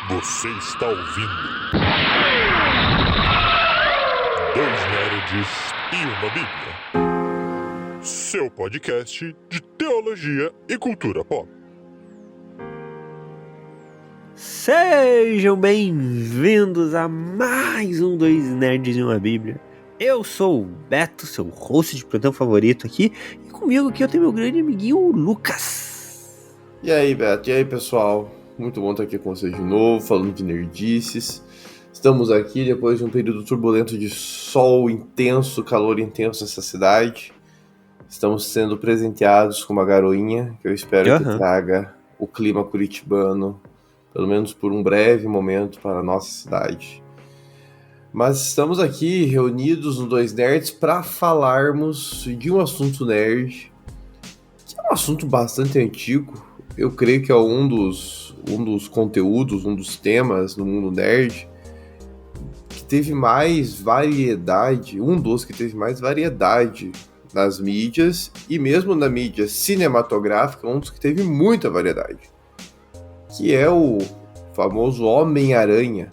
Você está ouvindo Dois Nerds e uma Bíblia, seu podcast de teologia e cultura pop. Sejam bem-vindos a mais um Dois Nerds e uma Bíblia. Eu sou o Beto, seu host de plantão favorito aqui, e comigo aqui eu tenho meu grande amiguinho o Lucas. E aí, Beto? E aí, pessoal? Muito bom estar aqui com vocês de novo, falando de nerdices. Estamos aqui depois de um período turbulento de sol intenso, calor intenso nessa cidade. Estamos sendo presenteados com uma garoinha, que eu espero que traga o clima curitibano, pelo menos por um breve momento, para a nossa cidade. Mas estamos aqui reunidos no Dois Nerds para falarmos de um assunto nerd, que é um assunto bastante antigo. Eu creio que é um dos conteúdos, um dos temas no mundo nerd que teve mais variedade, nas mídias, e mesmo na mídia cinematográfica, um dos que teve muita variedade, que é o famoso Homem-Aranha.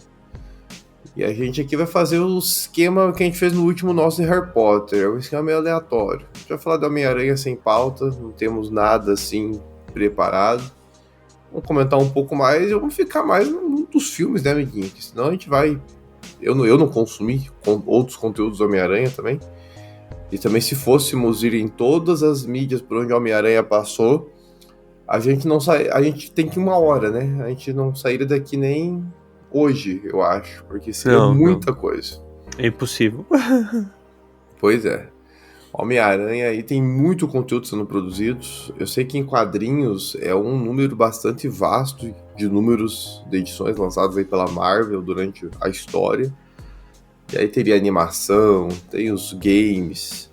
E a gente aqui vai fazer o esquema que a gente fez no último nosso de Harry Potter, é um esquema meio aleatório. A gente vai falar do Homem-Aranha sem pauta, não temos nada assim preparado. Vamos comentar um pouco mais e vamos ficar mais num dos filmes, né, amiguinho? Porque senão a gente vai... Eu não consumi outros conteúdos do Homem-Aranha também. E também, se fôssemos ir em todas as mídias por onde o Homem-Aranha passou, a gente tem que ir 1 hora, né? A gente não sairia daqui nem hoje, eu acho, porque seria muita coisa. É impossível. Pois é. Homem-Aranha aí tem muito conteúdo sendo produzido. Eu sei que em quadrinhos é um número bastante vasto de números de edições lançadas aí pela Marvel durante a história. E aí teria animação, tem os games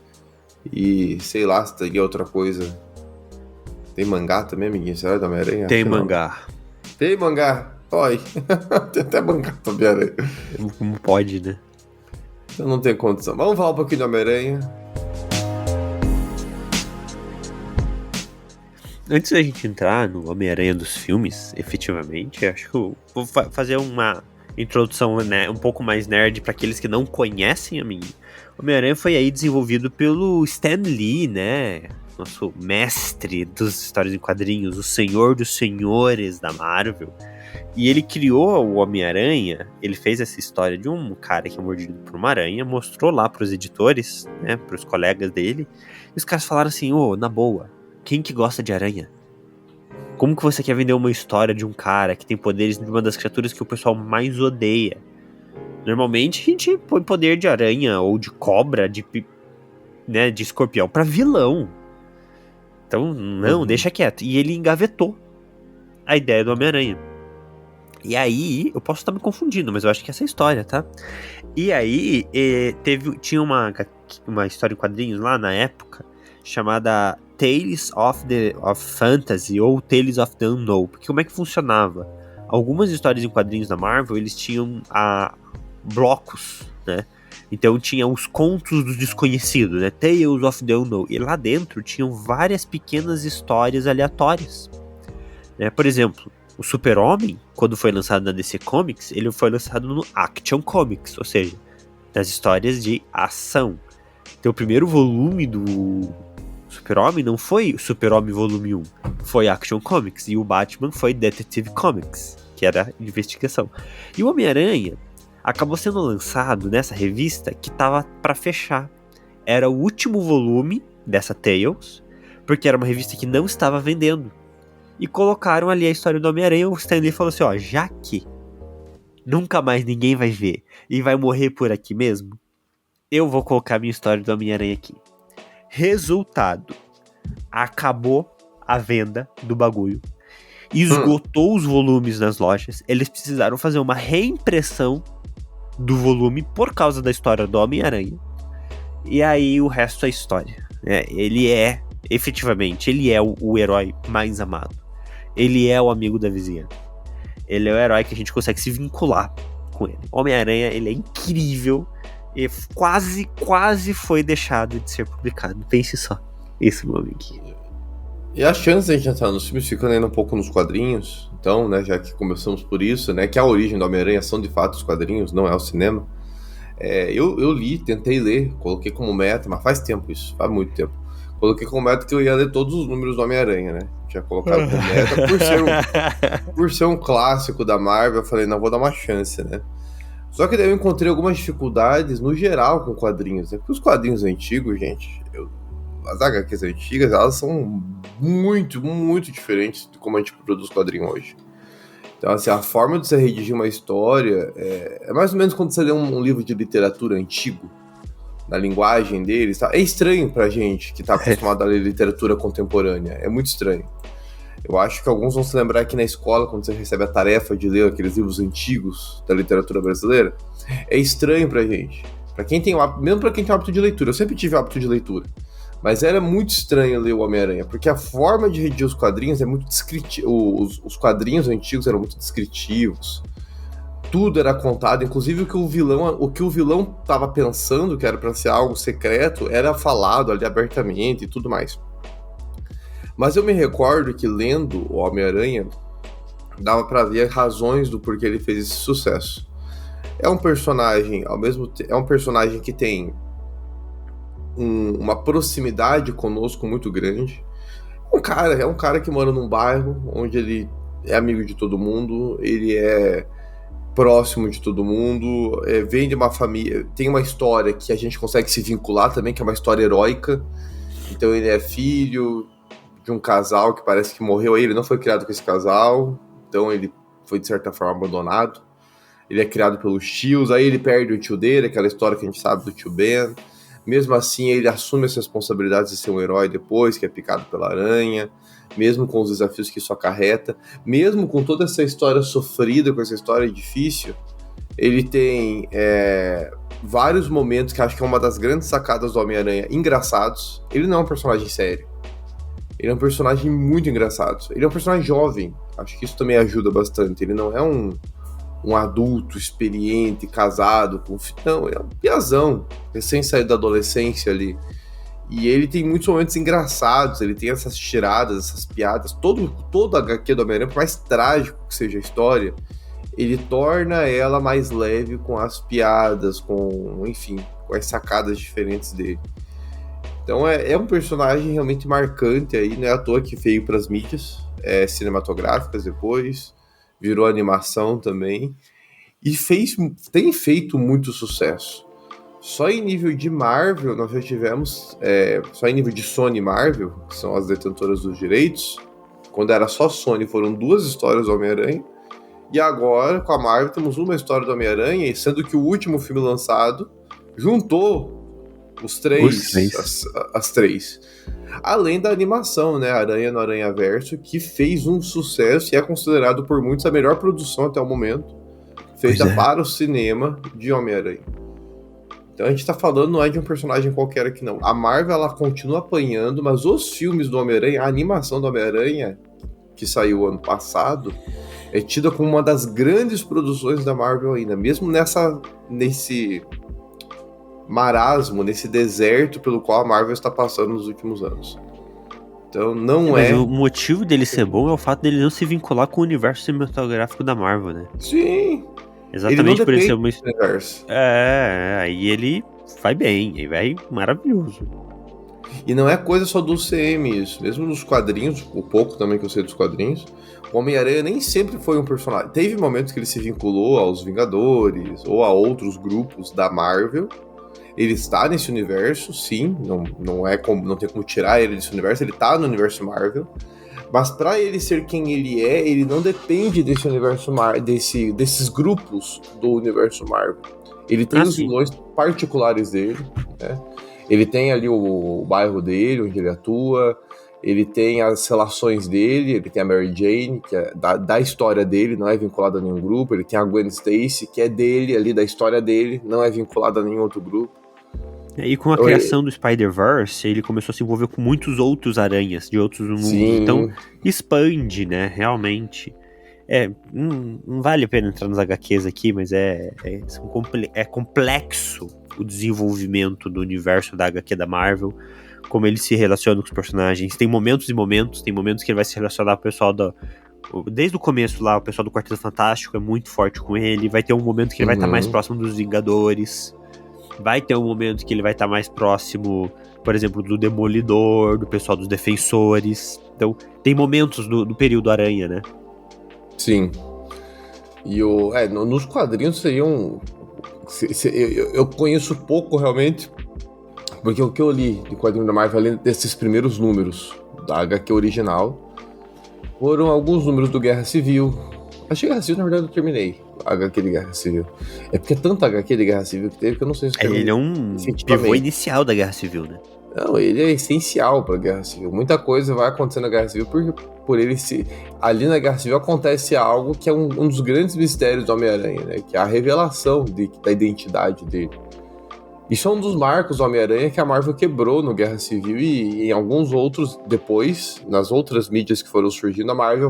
e sei lá se teria outra coisa. Tem mangá também, amiguinho? Será do Homem-Aranha? Tem mangá. Tem mangá? Olha, tem até mangá do Homem-Aranha. Como pode, né? Eu não tenho condição. Vamos falar um pouquinho do Homem-Aranha. Antes da gente entrar no Homem-Aranha dos filmes, efetivamente, acho que eu vou fazer uma introdução, né, um pouco mais nerd para aqueles que não conhecem a mim. O Homem-Aranha foi aí desenvolvido pelo Stan Lee, né? Nosso mestre das histórias em quadrinhos, o senhor dos senhores da Marvel. E ele criou o Homem-Aranha, ele fez essa história de um cara que é mordido por uma aranha, mostrou lá pros editores, né, pros colegas dele, e os caras falaram assim, na boa, quem que gosta de aranha? Como que você quer vender uma história de um cara que tem poderes de uma das criaturas que o pessoal mais odeia? Normalmente a gente põe poder de aranha ou de cobra, de escorpião pra vilão. Então, não, deixa quieto. E ele engavetou a ideia do Homem-Aranha. E aí, eu posso estar me confundindo, mas eu acho que essa é a história, tá? E aí, tinha uma história em quadrinhos lá na época, chamada Tales of Fantasy ou Tales of the Unknown. Porque como é que funcionava? Algumas histórias em quadrinhos da Marvel, eles tinham blocos, né? Então tinha os contos do desconhecido, né? Tales of the Unknown. E lá dentro tinham várias pequenas histórias aleatórias, né? Por exemplo, o Super-Homem, quando foi lançado na DC Comics, ele foi lançado no Action Comics, ou seja, nas histórias de ação. Então o primeiro volume do Super-Homem não foi Super-Homem volume 1, foi Action Comics, e o Batman foi Detective Comics, que era investigação. E o Homem-Aranha acabou sendo lançado nessa revista que tava pra fechar. Era o último volume dessa Tales, porque era uma revista que não estava vendendo. E colocaram ali a história do Homem-Aranha, o Stan Lee falou assim, já que nunca mais ninguém vai ver e vai morrer por aqui mesmo, eu vou colocar minha história do Homem-Aranha aqui. Resultado, acabou a venda do bagulho, esgotou os volumes nas lojas, eles precisaram fazer uma reimpressão do volume por causa da história do Homem-Aranha, e aí o resto é história, né? Efetivamente, ele é o herói mais amado, ele é o amigo da vizinha, ele é o herói que a gente consegue se vincular com ele. Homem-Aranha, ele é incrível, e quase foi deixado de ser publicado. Pense só, isso, meu amigo. E a chance de a gente entrar nos filmes ficando ainda um pouco nos quadrinhos, então, né, já que começamos por isso, né, que a origem do Homem-Aranha são de fato os quadrinhos, não é o cinema. Eu li, tentei ler, coloquei como meta, mas faz tempo isso, faz muito tempo. Coloquei como meta que eu ia ler todos os números do Homem-Aranha, né? Tinha colocado como meta, por ser um clássico da Marvel, eu falei, não, vou dar uma chance, né? Só que daí eu encontrei algumas dificuldades no geral com quadrinhos, né? Porque os quadrinhos antigos, gente, as HQs antigas, elas são muito, muito diferentes de como a gente produz quadrinho hoje. Então, assim, a forma de você redigir uma história é mais ou menos quando você lê um livro de literatura antigo, na linguagem deles, tá? É estranho pra gente que tá acostumado a ler literatura contemporânea, é muito estranho. Eu acho que alguns vão se lembrar que na escola, quando você recebe a tarefa de ler aqueles livros antigos da literatura brasileira, é estranho pra gente. Pra quem tem mesmo pra quem tem o hábito de leitura, eu sempre tive o hábito de leitura. Mas era muito estranho ler o Homem-Aranha, porque a forma de redigir os quadrinhos é muito descritiva. Os quadrinhos antigos eram muito descritivos. Tudo era contado, inclusive o que o vilão tava pensando, que era pra ser algo secreto, era falado ali abertamente e tudo mais. Mas eu me recordo que lendo o Homem-Aranha, dava pra ver as razões do porquê ele fez esse sucesso. É um personagem, é um personagem que tem uma proximidade conosco muito grande. É um cara que mora num bairro onde ele é amigo de todo mundo, ele é próximo de todo mundo, vem de uma família, tem uma história que a gente consegue se vincular também, que é uma história heróica. Então ele é filho de um casal que parece que morreu aí, ele não foi criado com esse casal, então ele foi de certa forma abandonado. Ele é criado pelos tios, aí ele perde o tio dele, aquela história que a gente sabe do tio Ben. Mesmo assim, ele assume as responsabilidades de ser um herói depois, que é picado pela aranha, mesmo com os desafios que isso acarreta, mesmo com toda essa história sofrida, com essa história difícil, ele tem vários momentos que acho que é uma das grandes sacadas do Homem-Aranha engraçados. Ele não é um personagem sério. Ele é um personagem muito engraçado. Ele é um personagem jovem. Acho que isso também ajuda bastante. Ele não é um adulto experiente, casado, não, é um piazão, recém saído da adolescência ali. E ele tem muitos momentos engraçados, ele tem essas tiradas, essas piadas. Todo HQ do Homem-Aranha, por mais trágico que seja a história, ele torna ela mais leve com as piadas, enfim, com as sacadas diferentes dele. Então é um personagem realmente marcante aí, não é à toa que veio para as mídias cinematográficas depois, virou animação também, e tem feito muito sucesso. Só em nível de Marvel, nós já tivemos, só em nível de Sony e Marvel, que são as detentoras dos direitos, quando era só Sony, foram 2 histórias do Homem-Aranha, e agora, com a Marvel, temos uma história do Homem-Aranha, sendo que o último filme lançado juntou os três. As três. Além da animação, né? Aranha no Aranhaverso, que fez um sucesso e é considerado por muitos a melhor produção até o momento, feita para o cinema de Homem-Aranha. Então a gente tá falando, não é de um personagem qualquer aqui, não. A Marvel, ela continua apanhando, mas os filmes do Homem-Aranha, a animação do Homem-Aranha, que saiu ano passado, é tida como uma das grandes produções da Marvel ainda, mesmo nesse marasmo, nesse deserto pelo qual a Marvel está passando nos últimos anos. Então Mas o motivo dele ser bom é o fato dele não se vincular com o universo cinematográfico da Marvel, né? Sim. Exatamente por ele ser uma universo. Aí ele vai bem, aí vai maravilhoso. E não é coisa só do CM isso. Mesmo nos quadrinhos, o pouco também que eu sei dos quadrinhos, o Homem-Aranha nem sempre foi um personagem. Teve momentos que ele se vinculou aos Vingadores ou a outros grupos da Marvel. Ele está nesse universo, sim, não tem como tirar ele desse universo, ele está no universo Marvel, mas para ele ser quem ele é, ele não depende desse universo desses grupos do universo Marvel. Ele tem os vilões particulares dele, né? Ele tem ali o bairro dele, onde ele atua, ele tem as relações dele, ele tem a Mary Jane, que é da história dele, não é vinculada a nenhum grupo, ele tem a Gwen Stacy, que é dele, ali da história dele, não é vinculada a nenhum outro grupo. E com a criação do Spider-Verse, ele começou a se envolver com muitos outros aranhas de outros mundos. Sim. Então, expande, né? Realmente. Não vale a pena entrar nos HQs aqui, mas é complexo o desenvolvimento do universo da HQ da Marvel, como ele se relaciona com os personagens. Tem momentos e momentos, tem momentos que ele vai se relacionar com o pessoal desde o começo lá, o pessoal do Quarteto Fantástico é muito forte com ele. Vai ter um momento que ele vai estar mais próximo dos Vingadores. Vai ter um momento que ele vai estar mais próximo, por exemplo, do Demolidor, do pessoal dos Defensores. Então, tem momentos do período Aranha, né? Sim. E nos quadrinhos seriam... Eu conheço pouco, realmente, porque o que eu li de quadrinho da Marvel, além desses primeiros números da HQ original, foram alguns números do Guerra Civil. Acho que Guerra Civil, na verdade, eu terminei a HQ de Guerra Civil. É porque é tanta HQ de Guerra Civil que teve que eu não sei se eu Ele é um pivô inicial da Guerra Civil, né? Não, ele é essencial pra Guerra Civil. Muita coisa vai acontecer na Guerra Civil por ele se... Ali na Guerra Civil acontece algo que é um dos grandes mistérios do Homem-Aranha, né? Que é a revelação da identidade dele. Isso é um dos marcos do Homem-Aranha que a Marvel quebrou no Guerra Civil e em alguns outros depois, nas outras mídias que foram surgindo, a Marvel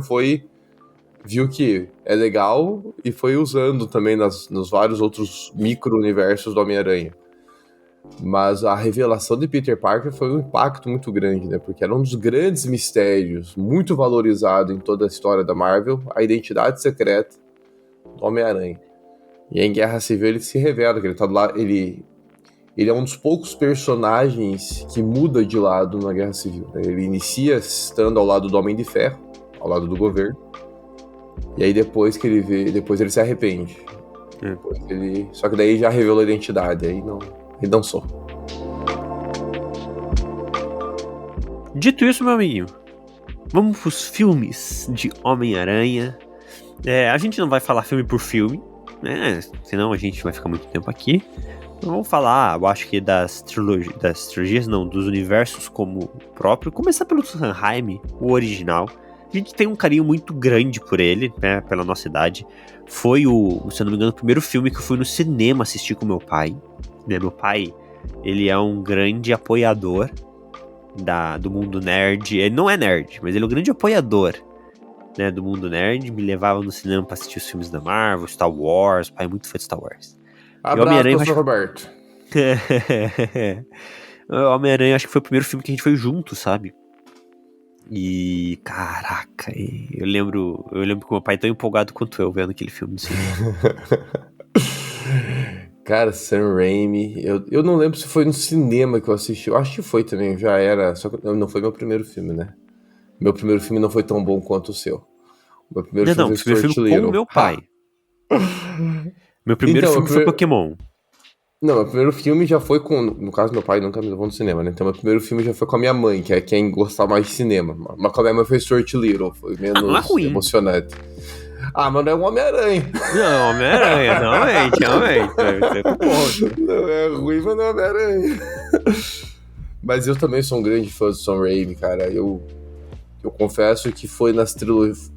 viu que é legal e foi usando também nos vários outros micro-universos do Homem-Aranha. Mas a revelação de Peter Parker foi um impacto muito grande, né? Porque era um dos grandes mistérios, muito valorizado em toda a história da Marvel, a identidade secreta do Homem-Aranha. E em Guerra Civil ele se revela que ele tá do lado... Ele é um dos poucos personagens que muda de lado na Guerra Civil, né? Ele inicia estando ao lado do Homem de Ferro, ao lado do governo, e aí depois ele se arrepende. Só que daí já revelou a identidade, aí não sou. Dito isso, meu amiguinho, vamos pros filmes de Homem-Aranha. A gente não vai falar filme por filme, né? Senão a gente vai ficar muito tempo aqui. Vamos falar, eu acho que das trilogias, não, dos universos como próprio. Começar pelo Sanheim, o original. A gente tem um carinho muito grande por ele, né, pela nossa idade. Foi se eu não me engano, o primeiro filme que eu fui no cinema assistir com meu pai. Né, meu pai, ele é um grande apoiador do mundo nerd. Ele não é nerd, mas ele é um grande apoiador, né, do mundo nerd. Me levava no cinema pra assistir os filmes da Marvel, Star Wars. O pai é muito fã de Star Wars. Abraço, professor Roberto. O Homem-Aranha acho que foi o primeiro filme que a gente foi junto, sabe? E, caraca, eu lembro que meu pai é tão empolgado quanto eu vendo aquele filme no cinema. Cara, Sam Raimi, eu não lembro se foi no cinema que eu assisti, eu acho que foi também, já era, só que não foi meu primeiro filme, né? Meu primeiro filme não foi tão bom quanto o seu. Meu primeiro filme foi primeiro filme com o meu pai. Meu primeiro filme foi Pokémon. Não, meu primeiro filme já foi com... No caso, meu pai nunca me levou no cinema, né? Então, meu primeiro filme já foi com a minha mãe, que é quem gostava mais de cinema. Mas com a minha mãe foi Stuart Little, foi menos emocionante. Mas não é um Homem-Aranha. Não, Homem-Aranha, realmente. Não é ruim, mas não é Homem-Aranha. Mas eu também sou um grande fã do Sam Raimi, cara. Eu confesso que foi nas trilogias...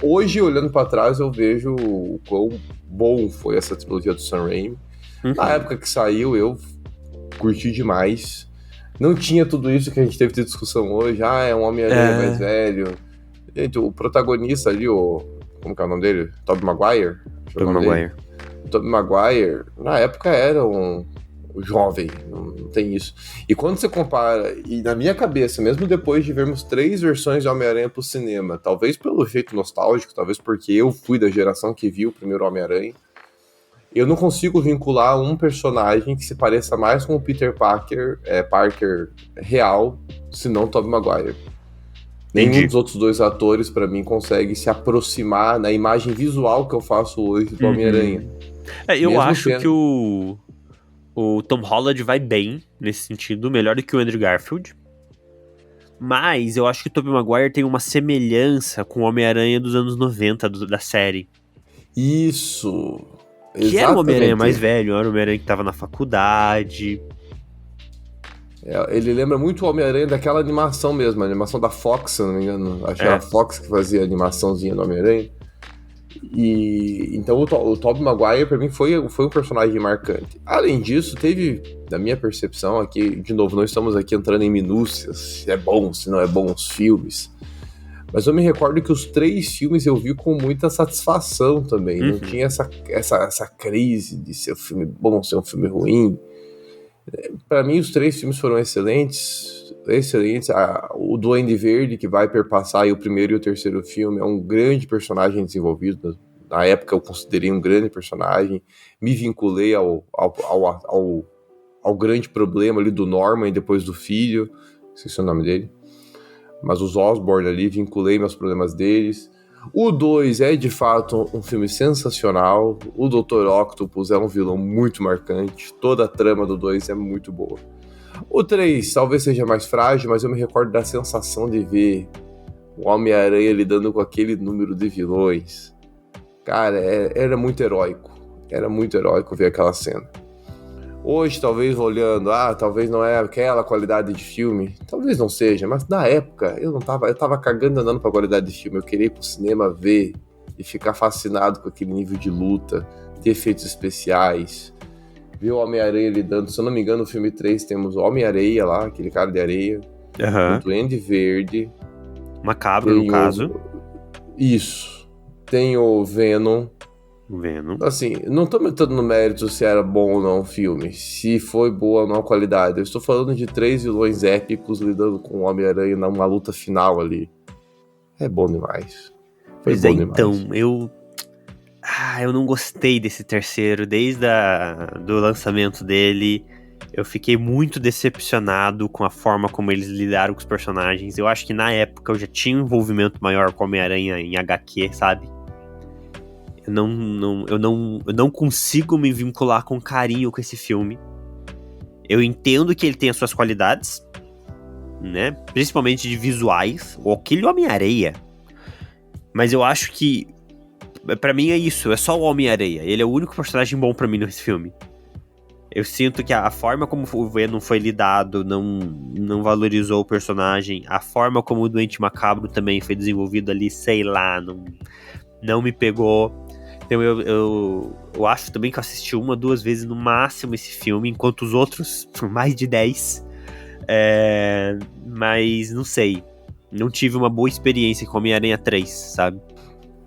Hoje, olhando pra trás, eu vejo o quão bom foi essa trilogia do Sam Raimi. Na época que saiu, eu curti demais. Não tinha tudo isso que a gente teve de discussão hoje. É um Homem-Aranha mais velho. Gente, o protagonista ali, como que é o nome dele? Tobey Maguire? O Tobey Maguire, na época, era um jovem. Não tem isso. E quando você compara, e na minha cabeça, mesmo depois de vermos 3 versões de Homem-Aranha pro cinema, talvez pelo jeito nostálgico, talvez porque eu fui da geração que viu o primeiro Homem-Aranha, eu não consigo vincular um personagem que se pareça mais com o Peter Parker real, senão o Tobey Maguire. Nenhum dos outros 2 atores, pra mim, consegue se aproximar na imagem visual que eu faço hoje do Homem-Aranha. Eu acho que o Tom Holland vai bem nesse sentido, melhor do que o Andrew Garfield. Mas eu acho que o Tobey Maguire tem uma semelhança com o Homem-Aranha dos anos 90, da série. Isso... Que era o Homem-Aranha mais velho, era o Homem-Aranha que tava na faculdade. Ele lembra muito o Homem-Aranha daquela animação mesmo, a animação da Fox, se não me engano. Acho que era a Fox que fazia a animaçãozinha do Homem-Aranha. E então o Tobey Maguire, pra mim, foi um personagem marcante. Além disso, teve, da minha percepção aqui, de novo, não estamos aqui entrando em minúcias, se é bom, se não é bom os filmes. Mas eu me recordo que os 3 filmes eu vi com muita satisfação também. Não tinha essa crise de ser um filme bom, ser um filme ruim. Pra mim, os 3 filmes foram excelentes. Excelentes. O Duende Verde, que vai perpassar aí o primeiro e o terceiro filme, é um grande personagem desenvolvido. Na época, eu considerei um grande personagem. Me vinculei ao grande problema ali do Norman e depois do filho. Esqueci o nome dele. Mas os Osborn ali, vinculei meus problemas deles. O 2 é de fato um filme sensacional. O Dr. Octopus é um vilão muito marcante. Toda a trama do 2 é muito boa. O 3 talvez seja mais frágil, mas eu me recordo da sensação de ver o Homem-Aranha lidando com aquele número de vilões. Cara, era muito heróico. Era muito heróico ver aquela cena. Hoje, talvez olhando, talvez não é aquela qualidade de filme, talvez não seja, mas na época eu tava cagando andando pra qualidade de filme, eu queria ir pro cinema ver e ficar fascinado com aquele nível de luta, de efeitos especiais, ver o Homem-Aranha lidando, se eu não me engano no filme 3 temos o Homem-Areia lá, aquele cara de areia, o Duende Verde, Macabro, no caso. Isso, tem o Venom. Assim, não tô metendo no mérito se era bom ou não o filme, se foi boa ou não a qualidade. Eu estou falando de 3 vilões épicos lidando com o Homem-Aranha numa luta final ali. É bom demais. Pois é, então, eu não gostei desse terceiro, desde do lançamento dele. Eu fiquei muito decepcionado com a forma como eles lidaram com os personagens. Eu acho que na época eu já tinha um envolvimento maior com o Homem-Aranha em HQ, sabe? Eu não consigo me vincular com carinho com esse filme. Eu entendo que ele tem as suas qualidades, né? Principalmente de visuais. Aquele Homem-Areia. Mas eu acho que, pra mim é isso. É só o Homem-Areia. Ele é o único personagem bom pra mim nesse filme. Eu sinto que a forma como o Venom foi lidado não valorizou o personagem. A forma como o Doente Macabro também foi desenvolvido ali, sei lá, não me pegou. Então eu acho também que eu assisti 1 ou 2 vezes no máximo esse filme, enquanto os outros, mais de 10. Mas não sei. Não tive uma boa experiência com Homem-Aranha 3, sabe?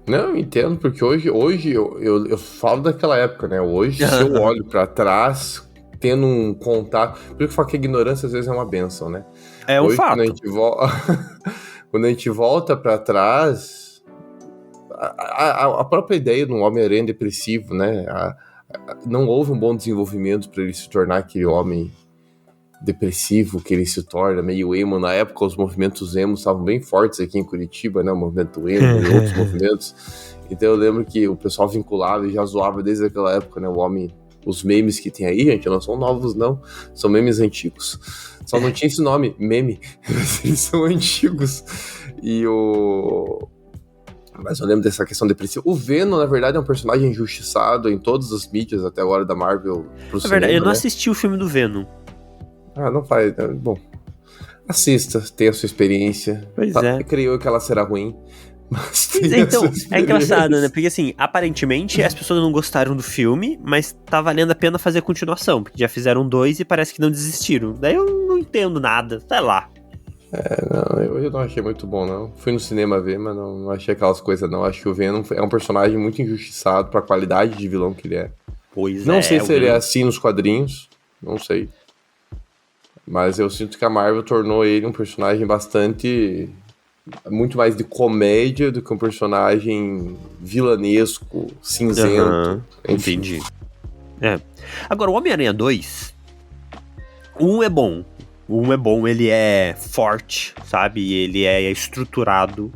Não, eu entendo, porque hoje eu falo daquela época, né? Hoje, se eu olho pra trás, tendo um contato. Por que eu falo que a ignorância às vezes é uma benção, né? É um hoje, fato. Quando a gente volta pra trás. A própria ideia de um Homem-Aranha depressivo, né? Não houve um bom desenvolvimento para ele se tornar aquele homem depressivo que ele se torna, meio emo. Na época, os movimentos emo estavam bem fortes aqui em Curitiba, né? O movimento emo e outros movimentos. Então eu lembro que o pessoal vinculava e já zoava desde aquela época, né? O homem, os memes que tem aí, gente, não são novos, não. São memes antigos. Só não tinha esse nome, meme. Eles são antigos. Mas eu lembro dessa questão depressiva. O Venom, na verdade, é um personagem injustiçado em todas as mídias até agora da Marvel pro cinema, verdade, eu não né? assisti o filme do Venom. Não faz... Bom, assista, tenha a sua experiência. Pois é. Creio que ela será ruim, mas então, é engraçado, né? Porque assim, aparentemente as pessoas não gostaram do filme, mas tá valendo a pena fazer a continuação, porque já fizeram 2 e parece que não desistiram. Daí eu não entendo nada, sei lá. Eu não achei muito bom, não. Fui no cinema ver, mas não achei aquelas coisas, não. Acho que o Venom é um personagem muito injustiçado pra qualidade de vilão que ele é. Não sei se ele é assim nos quadrinhos, não sei. Mas eu sinto que a Marvel tornou ele um personagem muito mais de comédia do que um personagem vilanesco, cinzento. Entendi. Agora, o Homem-Aranha 2, 1 é bom. Ele é forte, sabe? Ele é estruturado.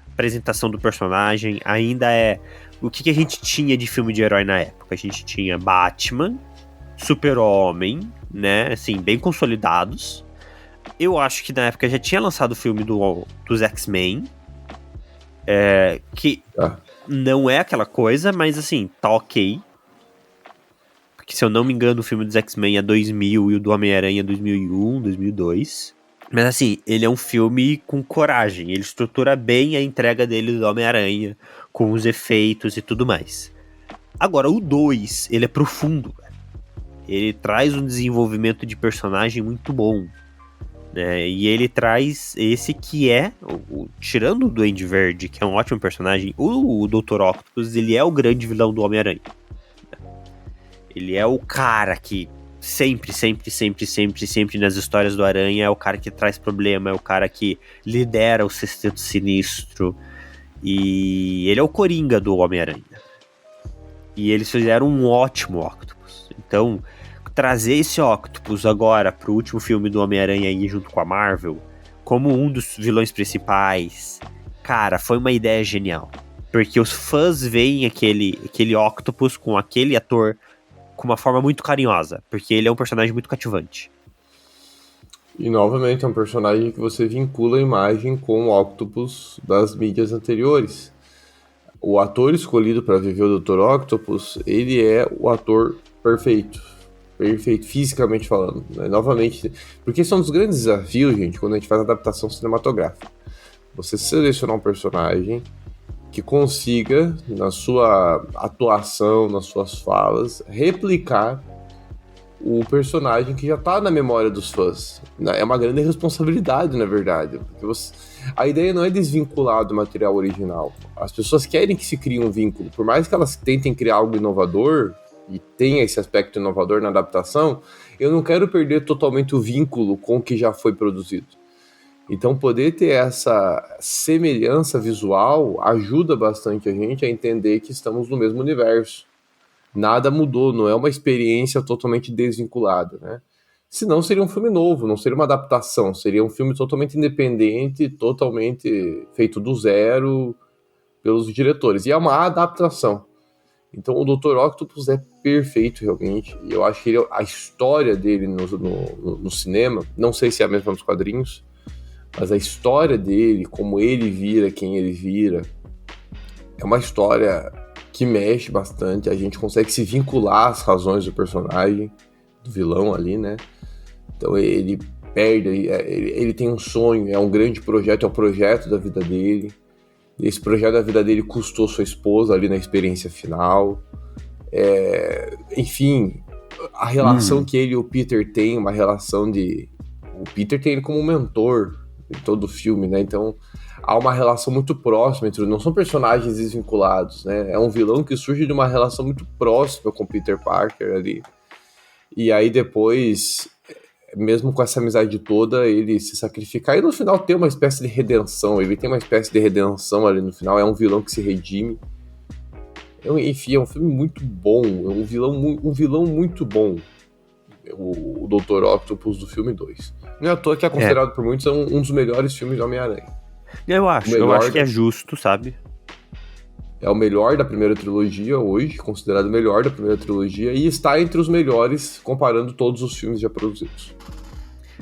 A apresentação do personagem ainda é... O que a gente tinha de filme de herói na época? A gente tinha Batman, Super-Homem, né? Assim, bem consolidados. Eu acho que na época já tinha lançado o filme dos X-Men. Que não é aquela coisa, mas assim, tá ok. Porque se eu não me engano o filme dos X-Men é 2000 e o do Homem-Aranha é 2001, 2002. Mas assim, ele é um filme com coragem. Ele estrutura bem a entrega dele do Homem-Aranha, com os efeitos e tudo mais. Agora, o 2, ele é profundo. Ele traz um desenvolvimento de personagem muito bom. Né? E ele traz esse que é, tirando o Duende Verde, que é um ótimo personagem, o Dr. Octopus, ele é o grande vilão do Homem-Aranha. Ele é o cara que sempre, sempre, sempre, sempre, sempre nas histórias do Aranha é o cara que traz problema, é o cara que lidera o Sexteto Sinistro. E ele é o Coringa do Homem-Aranha. E eles fizeram um ótimo Octopus. Então, trazer esse Octopus agora pro último filme do Homem-Aranha aí junto com a Marvel, como um dos vilões principais, cara, foi uma ideia genial. Porque os fãs veem aquele Octopus com aquele ator com uma forma muito carinhosa, porque ele é um personagem muito cativante. E novamente é um personagem que você vincula a imagem com o Octopus das mídias anteriores. O ator escolhido para viver o Dr. Octopus, ele é o ator perfeito, fisicamente falando, né? Novamente, porque esse é um dos grandes desafios, gente, quando a gente faz adaptação cinematográfica. Você selecionar um personagem que consiga, na sua atuação, nas suas falas, replicar o personagem que já tá na memória dos fãs. É uma grande responsabilidade, na verdade. Porque a ideia não é desvincular do material original. As pessoas querem que se crie um vínculo. Por mais que elas tentem criar algo inovador, e tenha esse aspecto inovador na adaptação, eu não quero perder totalmente o vínculo com o que já foi produzido. Então, poder ter essa semelhança visual ajuda bastante a gente a entender que estamos no mesmo universo. Nada mudou, não é uma experiência totalmente desvinculada, né? Senão seria um filme novo, não seria uma adaptação, seria um filme totalmente independente, totalmente feito do zero pelos diretores. E é uma adaptação. Então o Dr. Octopus é perfeito, realmente. E eu acho que a história dele no cinema, não sei se é a mesma nos quadrinhos, mas a história dele, como ele vira quem ele vira, é uma história que mexe bastante. A gente consegue se vincular às razões do personagem, do vilão ali, né? Então ele perde, ele tem um sonho, é um grande projeto, é o projeto da vida dele. Esse projeto da vida dele custou sua esposa ali na experiência final. Enfim, a relação que ele e o Peter têm, uma relação de... O Peter tem ele como um mentor em todo o filme, né? Então há uma relação muito próxima entre... Não são personagens desvinculados, né? É um vilão que surge de uma relação muito próxima com o Peter Parker ali. E aí depois, mesmo com essa amizade toda, ele se sacrifica. E no final tem uma espécie de redenção. Ele tem uma espécie de redenção ali no final. É um vilão que se redime. Enfim, é um filme muito bom. É um vilão muito bom. O Dr. Octopus do filme 2. Não é à toa que é considerado por muitos um dos melhores filmes de Homem-Aranha. Eu acho que é justo, sabe? É o melhor da primeira trilogia hoje, considerado o melhor da primeira trilogia, e está entre os melhores, comparando todos os filmes já produzidos.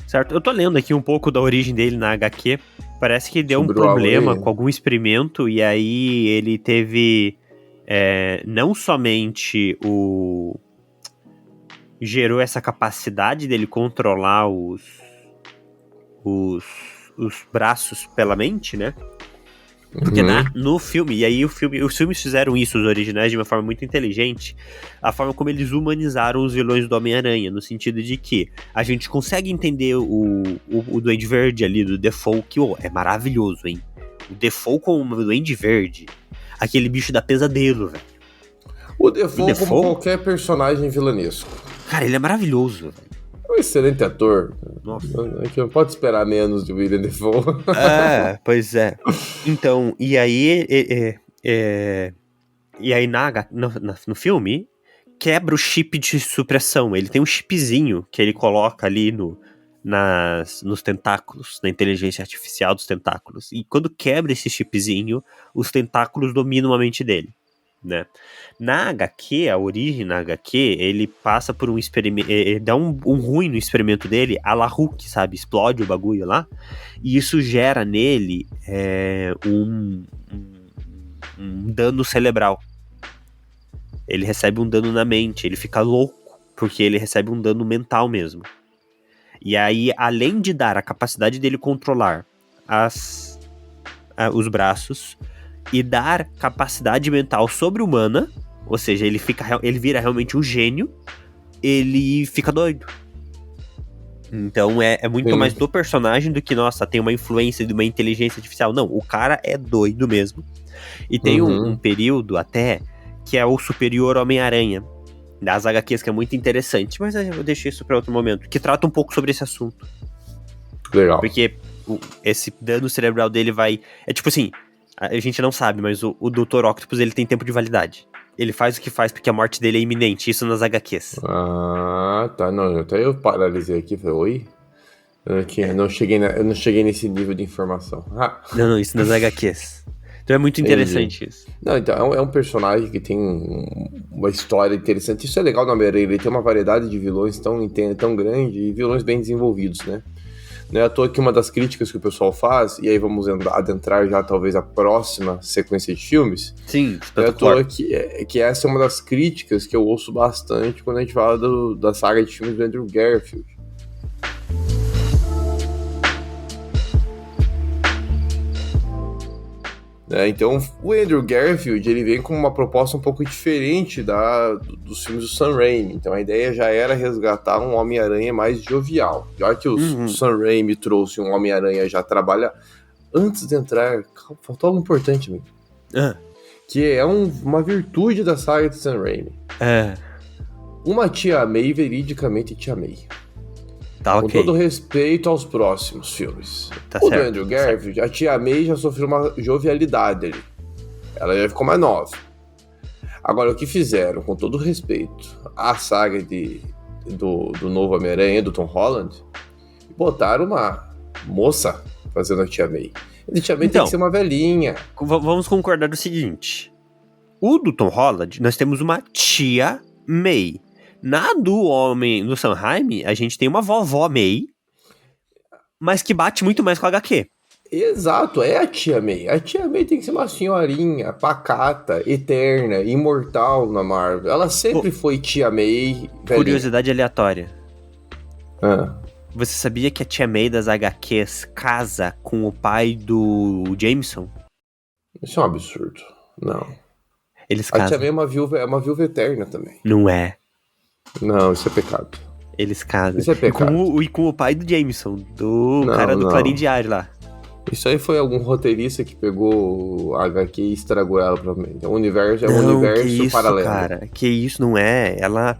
Certo, eu tô lendo aqui um pouco da origem dele na HQ, parece que deu um problema com algum experimento, e aí ele teve, não somente gerou essa capacidade dele controlar os braços pela mente, né? Porque no filme, e aí os filmes fizeram isso, os originais, de uma forma muito inteligente, a forma como eles humanizaram os vilões do Homem-Aranha, no sentido de que a gente consegue entender o Duende Verde ali, do Defoe, que é maravilhoso, hein? O Defoe com o Duende Verde, aquele bicho da pesadelo, velho. O Defoe como qualquer personagem vilanesco. Cara, ele é maravilhoso, velho. É um excelente ator. Nossa. A gente não pode esperar menos de William Defoe. Pois é. Então, e aí no filme, quebra o chip de supressão. Ele tem um chipzinho que ele coloca ali nos tentáculos, na inteligência artificial dos tentáculos. E quando quebra esse chipzinho, os tentáculos dominam a mente dele, né? Na HQ, a origem na HQ, ele passa por um experimento, ele dá um ruim no experimento dele, a la Hulk, sabe? Explode o bagulho lá, e isso gera nele um dano cerebral. Ele recebe um dano na mente, ele fica louco, porque ele recebe um dano mental mesmo. E aí, além de dar a capacidade dele controlar os braços, e dar capacidade mental sobre-humana, ou seja, ele vira realmente um gênio, ele fica doido. Então é muito mais do personagem do que, nossa, tem uma influência de uma inteligência artificial. Não, o cara é doido mesmo. E tem um período até que é o Superior Homem-Aranha, das HQs, que é muito interessante, mas eu deixei isso pra outro momento, que trata um pouco sobre esse assunto. Legal. Porque esse dano cerebral dele vai... É tipo assim, a gente não sabe, mas o Dr. Octopus, ele tem tempo de validade. Ele faz o que faz porque a morte dele é iminente, isso nas HQs. Ah, tá. Não, até eu paralisei aqui, falei, oi? Eu não cheguei nesse nível de informação. Não, isso nas HQs. Então é muito interessante isso. Não, então, é um personagem que tem uma história interessante. Isso é legal no Homem-Aranha, ele tem uma variedade de vilões tão grande e vilões bem desenvolvidos, né? Não é à toa que uma das críticas que o pessoal faz, e aí vamos adentrar já talvez a próxima sequência de filmes. Sim, não é à toa que essa é uma das críticas que eu ouço bastante quando a gente fala da saga de filmes do Andrew Garfield. Então, o Andrew Garfield, ele vem com uma proposta um pouco diferente dos filmes do Sam Raimi. Então, a ideia já era resgatar um Homem-Aranha mais jovial. Já que o Sam Raimi trouxe um Homem-Aranha já trabalha... Antes de entrar, faltou algo importante, amigo. Que é uma virtude da saga de Sam Raimi. Uma Tia May, veridicamente Tia May. Tá, com todo respeito aos próximos filmes. Tá o certo, do Andrew Garfield, a Tia May já sofreu uma jovialidade ali. Ela já ficou mais nova. Agora, o que fizeram, com todo respeito, a saga do novo Homem-Aranha, do Tom Holland, botaram uma moça fazendo a Tia May. A Tia May tem que ser uma velhinha. Vamos concordar do seguinte. O do Tom Holland, nós temos uma Tia May. Na do Sam Raimi, a gente tem uma vovó May, mas que bate muito mais com a HQ. Exato, é a Tia May. A Tia May tem que ser uma senhorinha, pacata, eterna, imortal na Marvel. Ela sempre foi Tia May. Velhinha. Curiosidade aleatória. Você sabia que a Tia May das HQs casa com o pai do Jameson? Isso é um absurdo. Não. Eles casam. A Tia May é uma viúva eterna também. Não é. Não, isso é pecado. Eles casam. Isso é pecado. E com o pai do Jameson, cara do Clarim Diário lá. Isso aí foi algum roteirista que pegou a HQ e estragou ela, provavelmente. O universo é um universo que isso, paralelo. Cara, que isso não é. Ela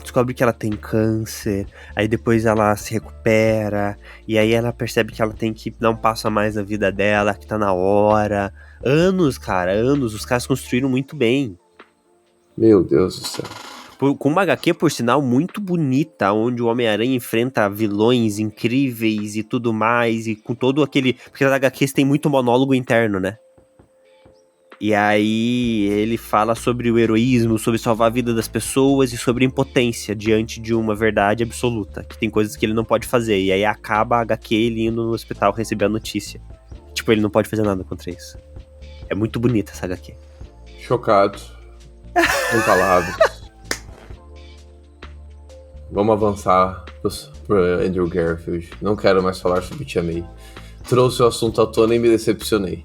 descobre que ela tem câncer, aí depois ela se recupera, e aí ela percebe que ela tem que dar um passo a mais na vida dela, que tá na hora. Anos, os caras construíram muito bem. Meu Deus do céu. Com uma HQ, por sinal, muito bonita, onde o Homem-Aranha enfrenta vilões incríveis e tudo mais, e com todo aquele... Porque as HQs tem muito monólogo interno, né? E aí ele fala sobre o heroísmo, sobre salvar a vida das pessoas e sobre impotência diante de uma verdade absoluta, que tem coisas que ele não pode fazer. E aí acaba a HQ ele indo no hospital receber a notícia. Tipo, ele não pode fazer nada contra isso. É muito bonita essa HQ. Chocado. Sem palavras. Vamos avançar pro Andrew Garfield. Não quero mais falar sobre Tia May. Trouxe o assunto à tona e me decepcionei.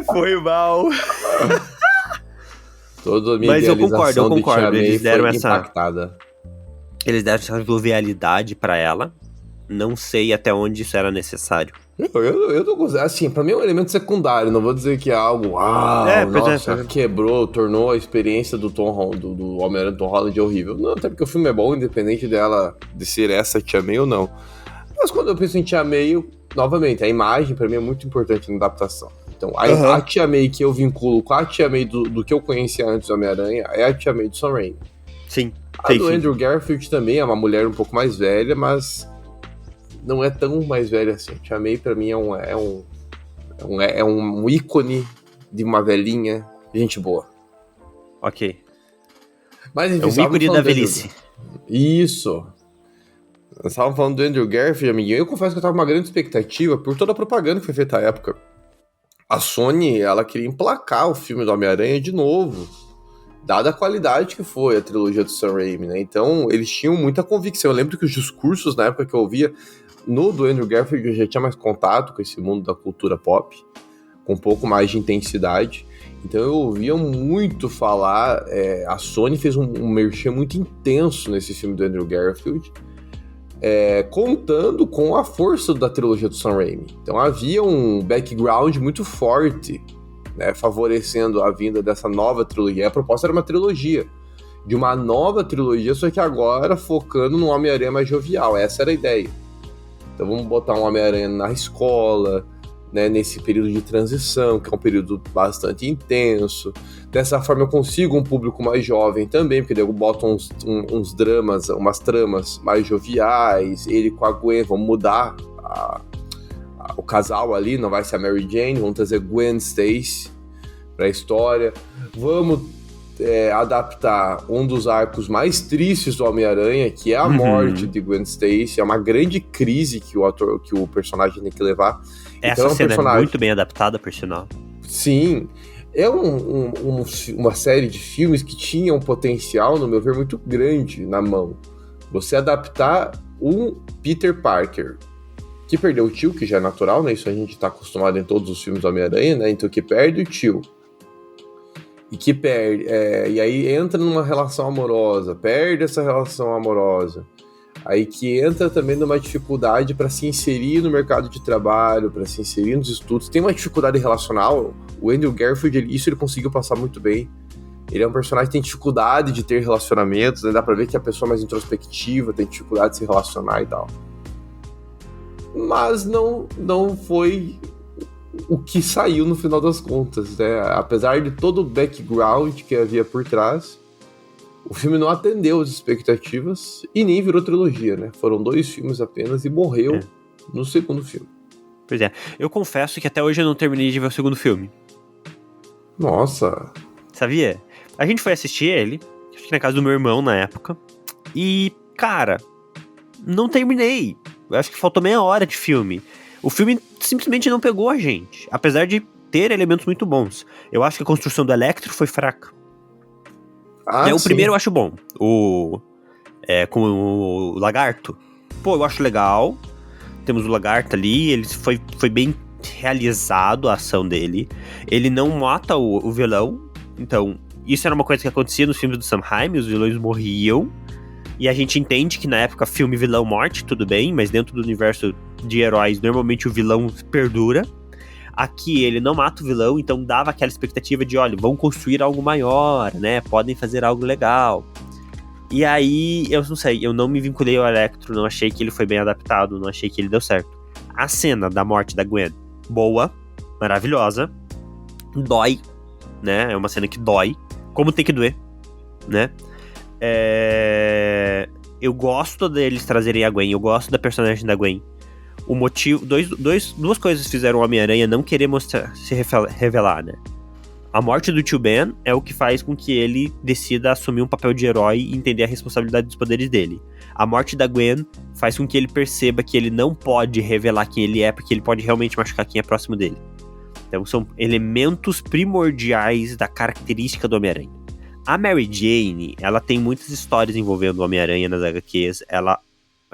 Foi mal. Toda a minha Mas eu concordo. de Tia May Eles deram foi impactada. Eles deram essa jovialidade pra ela. Não sei até onde isso era necessário. Eu tô gostando. Assim, pra mim é um elemento secundário. Não vou dizer que é algo. Quebrou, tornou a experiência do Homem-Aranha do Tom Holland horrível. Não, até porque o filme é bom, independente de ser essa Tia May ou não. Mas quando eu penso em Tia May, novamente, a imagem pra mim é muito importante na adaptação. Então, a Tia May que eu vinculo com a Tia May do que eu conhecia antes do Homem-Aranha é a Tia May do Sam Raimi. Sim. A do Andrew Garfield também é uma mulher um pouco mais velha, mas não é tão mais velha assim. Tia May pra mim é um ícone de uma velhinha, gente boa. Ok. Mas, enfim, é um ícone da velhice. Isso. Nós estávamos falando do Andrew Garfield, amiguinho. Eu confesso que eu tava com uma grande expectativa por toda a propaganda que foi feita à época. A Sony, ela queria emplacar o filme do Homem-Aranha de novo, dada a qualidade que foi a trilogia do Sam Raimi, né? Então, eles tinham muita convicção. Eu lembro que os discursos, na época que eu ouvia, no do Andrew Garfield, eu já tinha mais contato com esse mundo da cultura pop, com um pouco mais de intensidade. Então, eu ouvia muito falar... a Sony fez um merchan muito intenso nesse filme do Andrew Garfield, contando com a força da trilogia do Sam Raimi. Então, havia um background muito forte né, favorecendo a vinda dessa nova trilogia. A proposta era uma trilogia, de uma nova trilogia, só que agora focando no Homem-Aranha mais jovial. Essa era a ideia. Então vamos botar um Homem-Aranha na escola, né, nesse período de transição, que é um período bastante intenso. Dessa forma eu consigo um público mais jovem também, porque daí eu boto uns dramas, umas tramas mais joviais, ele com a Gwen, vamos mudar o casal ali, não vai ser a Mary Jane, vamos trazer Gwen Stacy pra história. Vamos adaptar um dos arcos mais tristes do Homem-Aranha, que é a morte de Gwen Stacy. É uma grande crise que o personagem tem que levar. Essa então, cena é muito bem adaptada, por sinal. Sim. É uma série de filmes que tinha um potencial, no meu ver, muito grande na mão. Você adaptar um Peter Parker que perdeu o tio, que já é natural, né? Isso a gente tá acostumado em todos os filmes do Homem-Aranha, né? Então que perde o tio. E que perde. E aí entra numa relação amorosa, perde essa relação amorosa. Aí que entra também numa dificuldade para se inserir no mercado de trabalho, para se inserir nos estudos. Tem uma dificuldade relacional. O Andrew Garfield, isso ele conseguiu passar muito bem. Ele é um personagem que tem dificuldade de ter relacionamentos, né? Dá pra ver que é a pessoa mais introspectiva, tem dificuldade de se relacionar e tal. Mas não foi o que saiu no final das contas, né? Apesar de todo o background que havia por trás, o filme não atendeu as expectativas e nem virou trilogia, né? Foram 2 filmes apenas e morreu no segundo filme. Pois é. Eu confesso que até hoje eu não terminei de ver o segundo filme. Nossa! Sabia? A gente foi assistir ele, acho que na casa do meu irmão na época, e, cara, não terminei. Eu acho que faltou meia hora de filme. O filme simplesmente não pegou a gente, apesar de ter elementos muito bons. Eu acho que a construção do Electro foi fraca. O primeiro eu acho bom. Com o Lagarto. Pô, eu acho legal. Temos o Lagarto ali, ele foi bem realizado a ação dele. Ele não mata o vilão. Então, isso era uma coisa que acontecia nos filmes do Sam Raimi, os vilões morriam. E a gente entende que na época filme vilão morte, tudo bem, mas dentro do universo de heróis, normalmente o vilão perdura. Aqui ele não mata o vilão, então dava aquela expectativa de, olha, vão construir algo maior, né? Podem fazer algo legal. E aí, eu não sei, eu não me vinculei ao Electro, não achei que ele foi bem adaptado, não achei que ele deu certo. A cena da morte da Gwen, boa, maravilhosa, dói, né? É uma cena que dói, como tem que doer, né? Eu gosto deles trazerem a Gwen, eu gosto da personagem da Gwen. O motivo, duas coisas fizeram o Homem-Aranha não querer se revelar, né? A morte do tio Ben é o que faz com que ele decida assumir um papel de herói e entender a responsabilidade dos poderes dele. A morte da Gwen faz com que ele perceba que ele não pode revelar quem ele é, porque ele pode realmente machucar quem é próximo dele. Então são elementos primordiais da característica do Homem-Aranha. A Mary Jane, ela tem muitas histórias envolvendo o Homem-Aranha nas HQs. Ela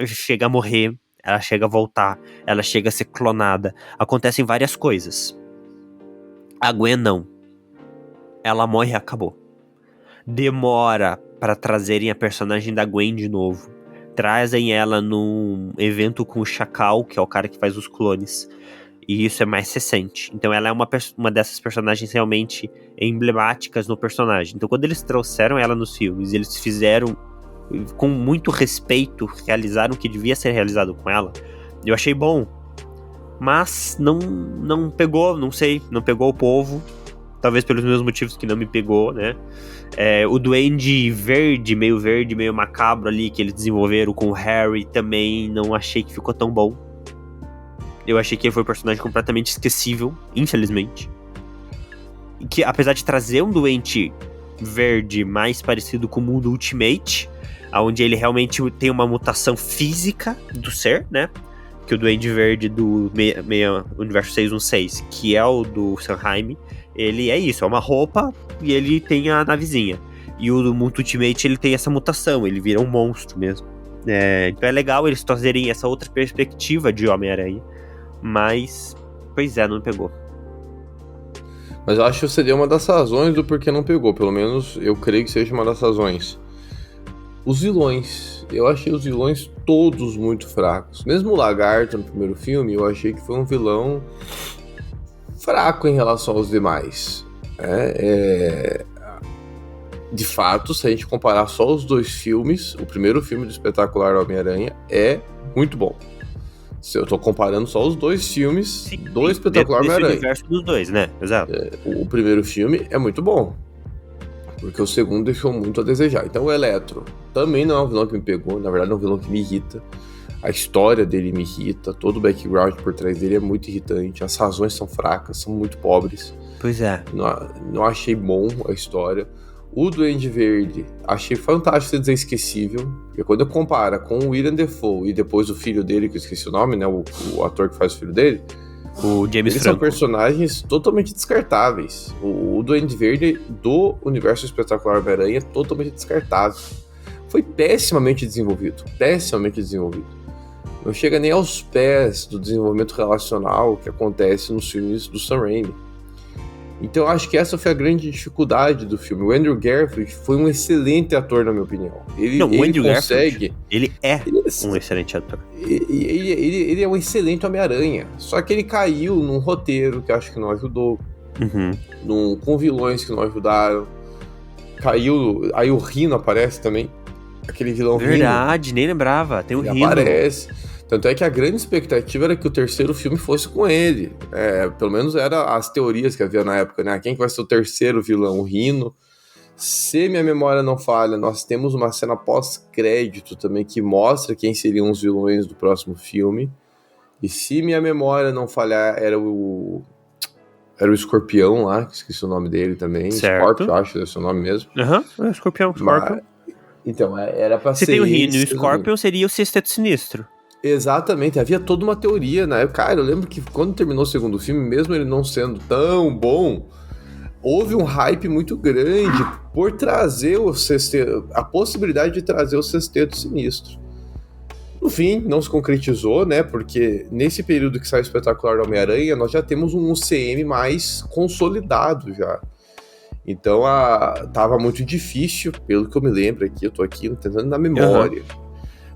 chega a morrer, ela chega a voltar, ela chega a ser clonada. Acontecem várias coisas. A Gwen não. Ela morre e acabou. Demora para trazerem a personagem da Gwen de novo. Trazem ela num evento com o Chacal, que é o cara que faz os clones. E isso é mais recente. Então ela é uma dessas personagens realmente emblemáticas no personagem. Então quando eles trouxeram ela nos filmes, eles fizeram com muito respeito, realizaram o que devia ser realizado com ela. Eu achei bom. Mas não pegou, não sei, não pegou o povo. Talvez pelos mesmos motivos que não me pegou, né? O Duende verde, meio macabro ali, que eles desenvolveram com o Harry, também não achei que ficou tão bom. Eu achei que ele foi um personagem completamente esquecível, infelizmente. E que, apesar de trazer um Duende verde mais parecido com o mundo Ultimate, onde ele realmente tem uma mutação física do ser, né? Que o Duende Verde do Universo 616, que é o do Sam Raimi, ele é isso, é uma roupa e ele tem a navezinha. E o do mundo Ultimate, ele tem essa mutação, ele vira um monstro mesmo. Então é legal eles trazerem essa outra perspectiva de Homem-Aranha. Mas, pois é, não pegou. Mas eu acho que seria uma das razões do porquê não pegou. Pelo menos eu creio que seja uma das razões. Os vilões. Eu achei os vilões todos muito fracos. Mesmo o Lagarto no primeiro filme, eu achei que foi um vilão fraco em relação aos demais. De fato, se a gente comparar só os dois filmes, o primeiro filme do Espetacular Homem-Aranha é muito bom. Se eu tô comparando só os dois filmes do Espetacular Homem-Aranha. O universo dos dois, né? Exato. O primeiro filme é muito bom, porque o segundo deixou muito a desejar. Então o Eletro também não é um vilão que me pegou, na verdade é um vilão que me irrita. A história dele me irrita, todo o background por trás dele é muito irritante, as razões são fracas, são muito pobres. Pois é. Não achei bom a história. O Duende Verde, achei fantástico ser esquecível, porque quando eu comparo com o William Dafoe e depois o filho dele, que eu esqueci o nome, né, o ator que faz o filho dele, o James eles Franco. são personagens totalmente descartáveis. O Duende Verde do universo Espetacular Homem-Aranha é totalmente descartável. Foi pessimamente desenvolvido. Não chega nem aos pés do desenvolvimento relacional que acontece nos filmes do Sam Raimi. Então eu acho que essa foi a grande dificuldade do filme. O Andrew Garfield foi um excelente ator, na minha opinião. O Andrew Garfield, ele é um excelente ator. Ele é um excelente Homem-Aranha. Só que ele caiu num roteiro que eu acho que não ajudou. Com vilões que não ajudaram. Caiu... Aí o Rhino aparece também. Aquele vilão Verdade, nem lembrava. Tem o Rhino. Aparece. Tanto é que a grande expectativa era que o terceiro filme fosse com ele. Pelo menos eram as teorias que havia na época, né? Quem que vai ser o terceiro vilão? O Rhino. Se minha memória não falha, nós temos uma cena pós-crédito também que mostra quem seriam os vilões do próximo filme. E se minha memória não falhar, era o Escorpião lá, que esqueci o nome dele também. Certo. Scorpio, acho que é o seu nome mesmo. É Escorpião. Então, era pra ser... Se tem o Rhino e o Scorpion, seria o Sexteto Sinistro. Exatamente, havia toda uma teoria, né? Cara, eu lembro que quando terminou o segundo filme, mesmo ele não sendo tão bom, houve um hype muito grande por trazer a possibilidade de trazer o Sexteto Sinistro. No fim, não se concretizou, né? Porque nesse período que sai o Espetacular Homem-Aranha, nós já temos um UCM mais consolidado já. Então, tava muito difícil, pelo que eu me lembro aqui, eu tô aqui tentando na memória.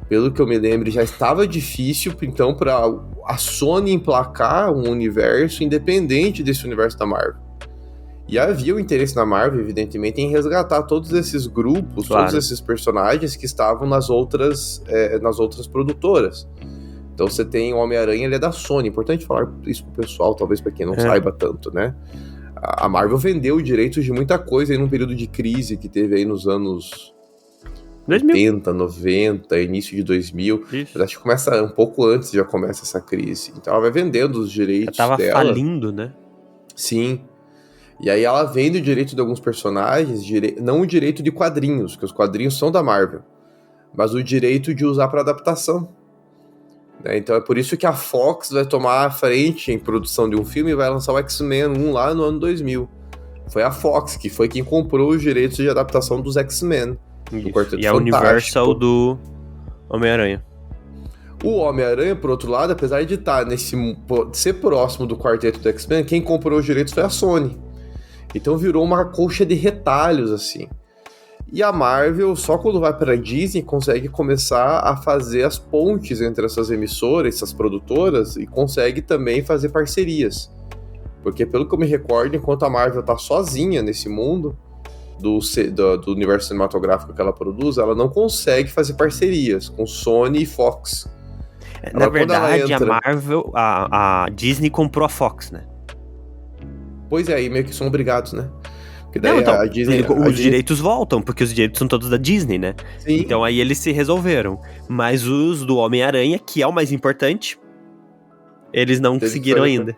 Pelo que eu me lembro, já estava difícil, então, para a Sony emplacar um universo independente desse universo da Marvel. E havia o interesse da Marvel, evidentemente, em resgatar todos esses grupos, todos esses personagens que estavam nas outras produtoras. Então você tem o Homem-Aranha, ele é da Sony. Importante falar isso pro pessoal, talvez para quem não saiba tanto, né? A Marvel vendeu o direito de muita coisa aí num período de crise que teve aí nos anos 80, 90, início de 2000. Isso. Mas acho que começa um pouco antes, já começa essa crise. Então ela vai vendendo os direitos dela. Tava falindo, né? Sim. E aí ela vende o direito de alguns personagens, não o direito de quadrinhos, porque os quadrinhos são da Marvel, mas o direito de usar para adaptação. Então é por isso que a Fox vai tomar a frente em produção de um filme e vai lançar o X-Men 1 lá no ano 2000. Foi a Fox, que foi quem comprou os direitos de adaptação dos X-Men. Do Quarteto e a Universal do Homem-Aranha. O Homem-Aranha, por outro lado, apesar de ser próximo do quarteto do X-Men, quem comprou os direitos foi a Sony. Então virou uma colcha de retalhos, assim. E a Marvel, só quando vai para a Disney, consegue começar a fazer as pontes entre essas emissoras, essas produtoras, e consegue também fazer parcerias. Porque, pelo que eu me recordo, enquanto a Marvel tá sozinha nesse mundo do universo cinematográfico que ela produz, ela não consegue fazer parcerias com Sony e Fox. Na verdade, a Marvel, a Disney comprou a Fox, né? Pois é, aí meio que são obrigados, né? Porque daí a Disney, os direitos voltam, porque os direitos são todos da Disney, né? Sim. Então aí eles se resolveram. Mas os do Homem-Aranha, que é o mais importante, eles não conseguiram ainda.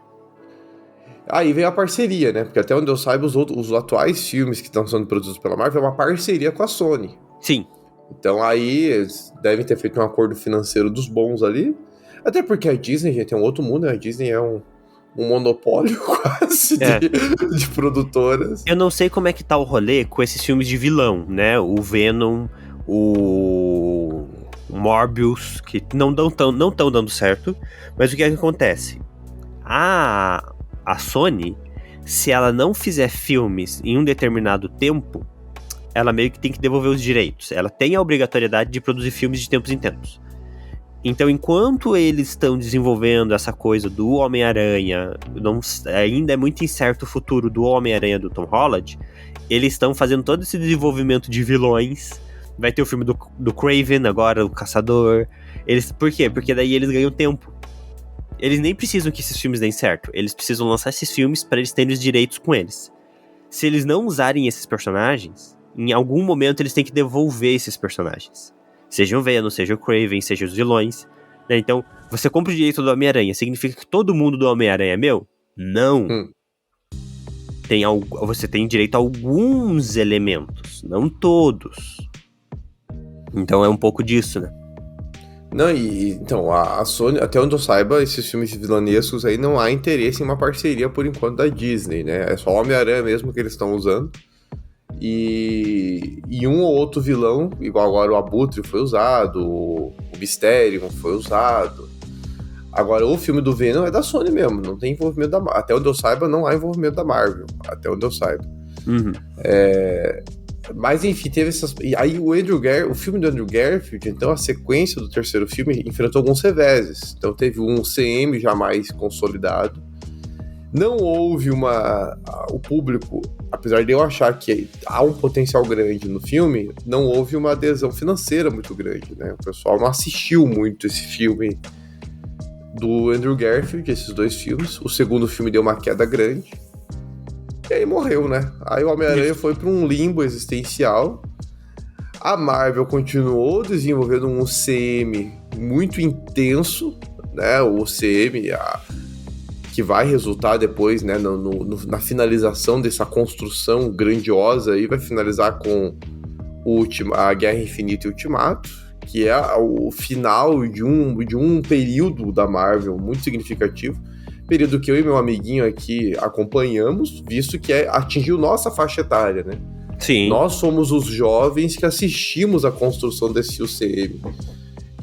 Aí vem a parceria, né? Porque até onde eu saiba, os atuais filmes que estão sendo produzidos pela Marvel é uma parceria com a Sony. Sim. Então aí eles devem ter feito um acordo financeiro dos bons ali. Até porque a Disney, gente, é um outro mundo, né? A Disney é um monopólio quase de produtoras. Eu não sei como é que tá o rolê com esses filmes de vilão, né? O Venom, o Morbius, que não tão dando certo. Mas o que é que acontece? A Sony, se ela não fizer filmes em um determinado tempo, ela meio que tem que devolver os direitos. Ela tem a obrigatoriedade de produzir filmes de tempos em tempos. Então, enquanto eles estão desenvolvendo essa coisa do Homem-Aranha, ainda é muito incerto o futuro do Homem-Aranha do Tom Holland, eles estão fazendo todo esse desenvolvimento de vilões. Vai ter o filme do Kraven agora, o Caçador. Por quê? Porque daí eles ganham tempo. Eles nem precisam que esses filmes deem certo. Eles precisam lançar esses filmes para eles terem os direitos com eles. Se eles não usarem esses personagens, em algum momento eles têm que devolver esses personagens. Seja o Venom, seja o Kraven, seja os vilões. Né? Então, você compra o direito do Homem-Aranha, significa que todo mundo do Homem-Aranha é meu? Não. Você tem direito a alguns elementos, não todos. Então é um pouco disso, né? Não, então, a Sony, até onde eu saiba, esses filmes vilanescos aí não há interesse em uma parceria por enquanto da Disney, né? É só o Homem-Aranha mesmo que eles estão usando. E um ou outro vilão, igual agora o Abutre foi usado, o Mysterium foi usado. Agora, o filme do Venom é da Sony mesmo, não tem envolvimento da Marvel. Até onde eu saiba, não há envolvimento da Marvel. Até onde eu saiba. Uhum. Mas, enfim, teve essas... E aí, o filme do Andrew Garfield, então, a sequência do terceiro filme, enfrentou alguns reveses. Então, teve um CM já mais consolidado. Não houve o público, apesar de eu achar que há um potencial grande no filme, não houve uma adesão financeira muito grande, né? O pessoal não assistiu muito esse filme do Andrew Garfield, esses dois filmes. O segundo filme deu uma queda grande. E aí morreu, né? Aí o Homem-Aranha foi para um limbo existencial. A Marvel continuou desenvolvendo um CM muito intenso, né? O CM, que vai resultar depois, né, na finalização dessa construção grandiosa, e vai finalizar com a Guerra Infinita e Ultimato, que é o final de um período da Marvel muito significativo, período que eu e meu amiguinho aqui acompanhamos, visto que atingiu nossa faixa etária, né? Sim. Nós somos os jovens que assistimos a construção desse UCM.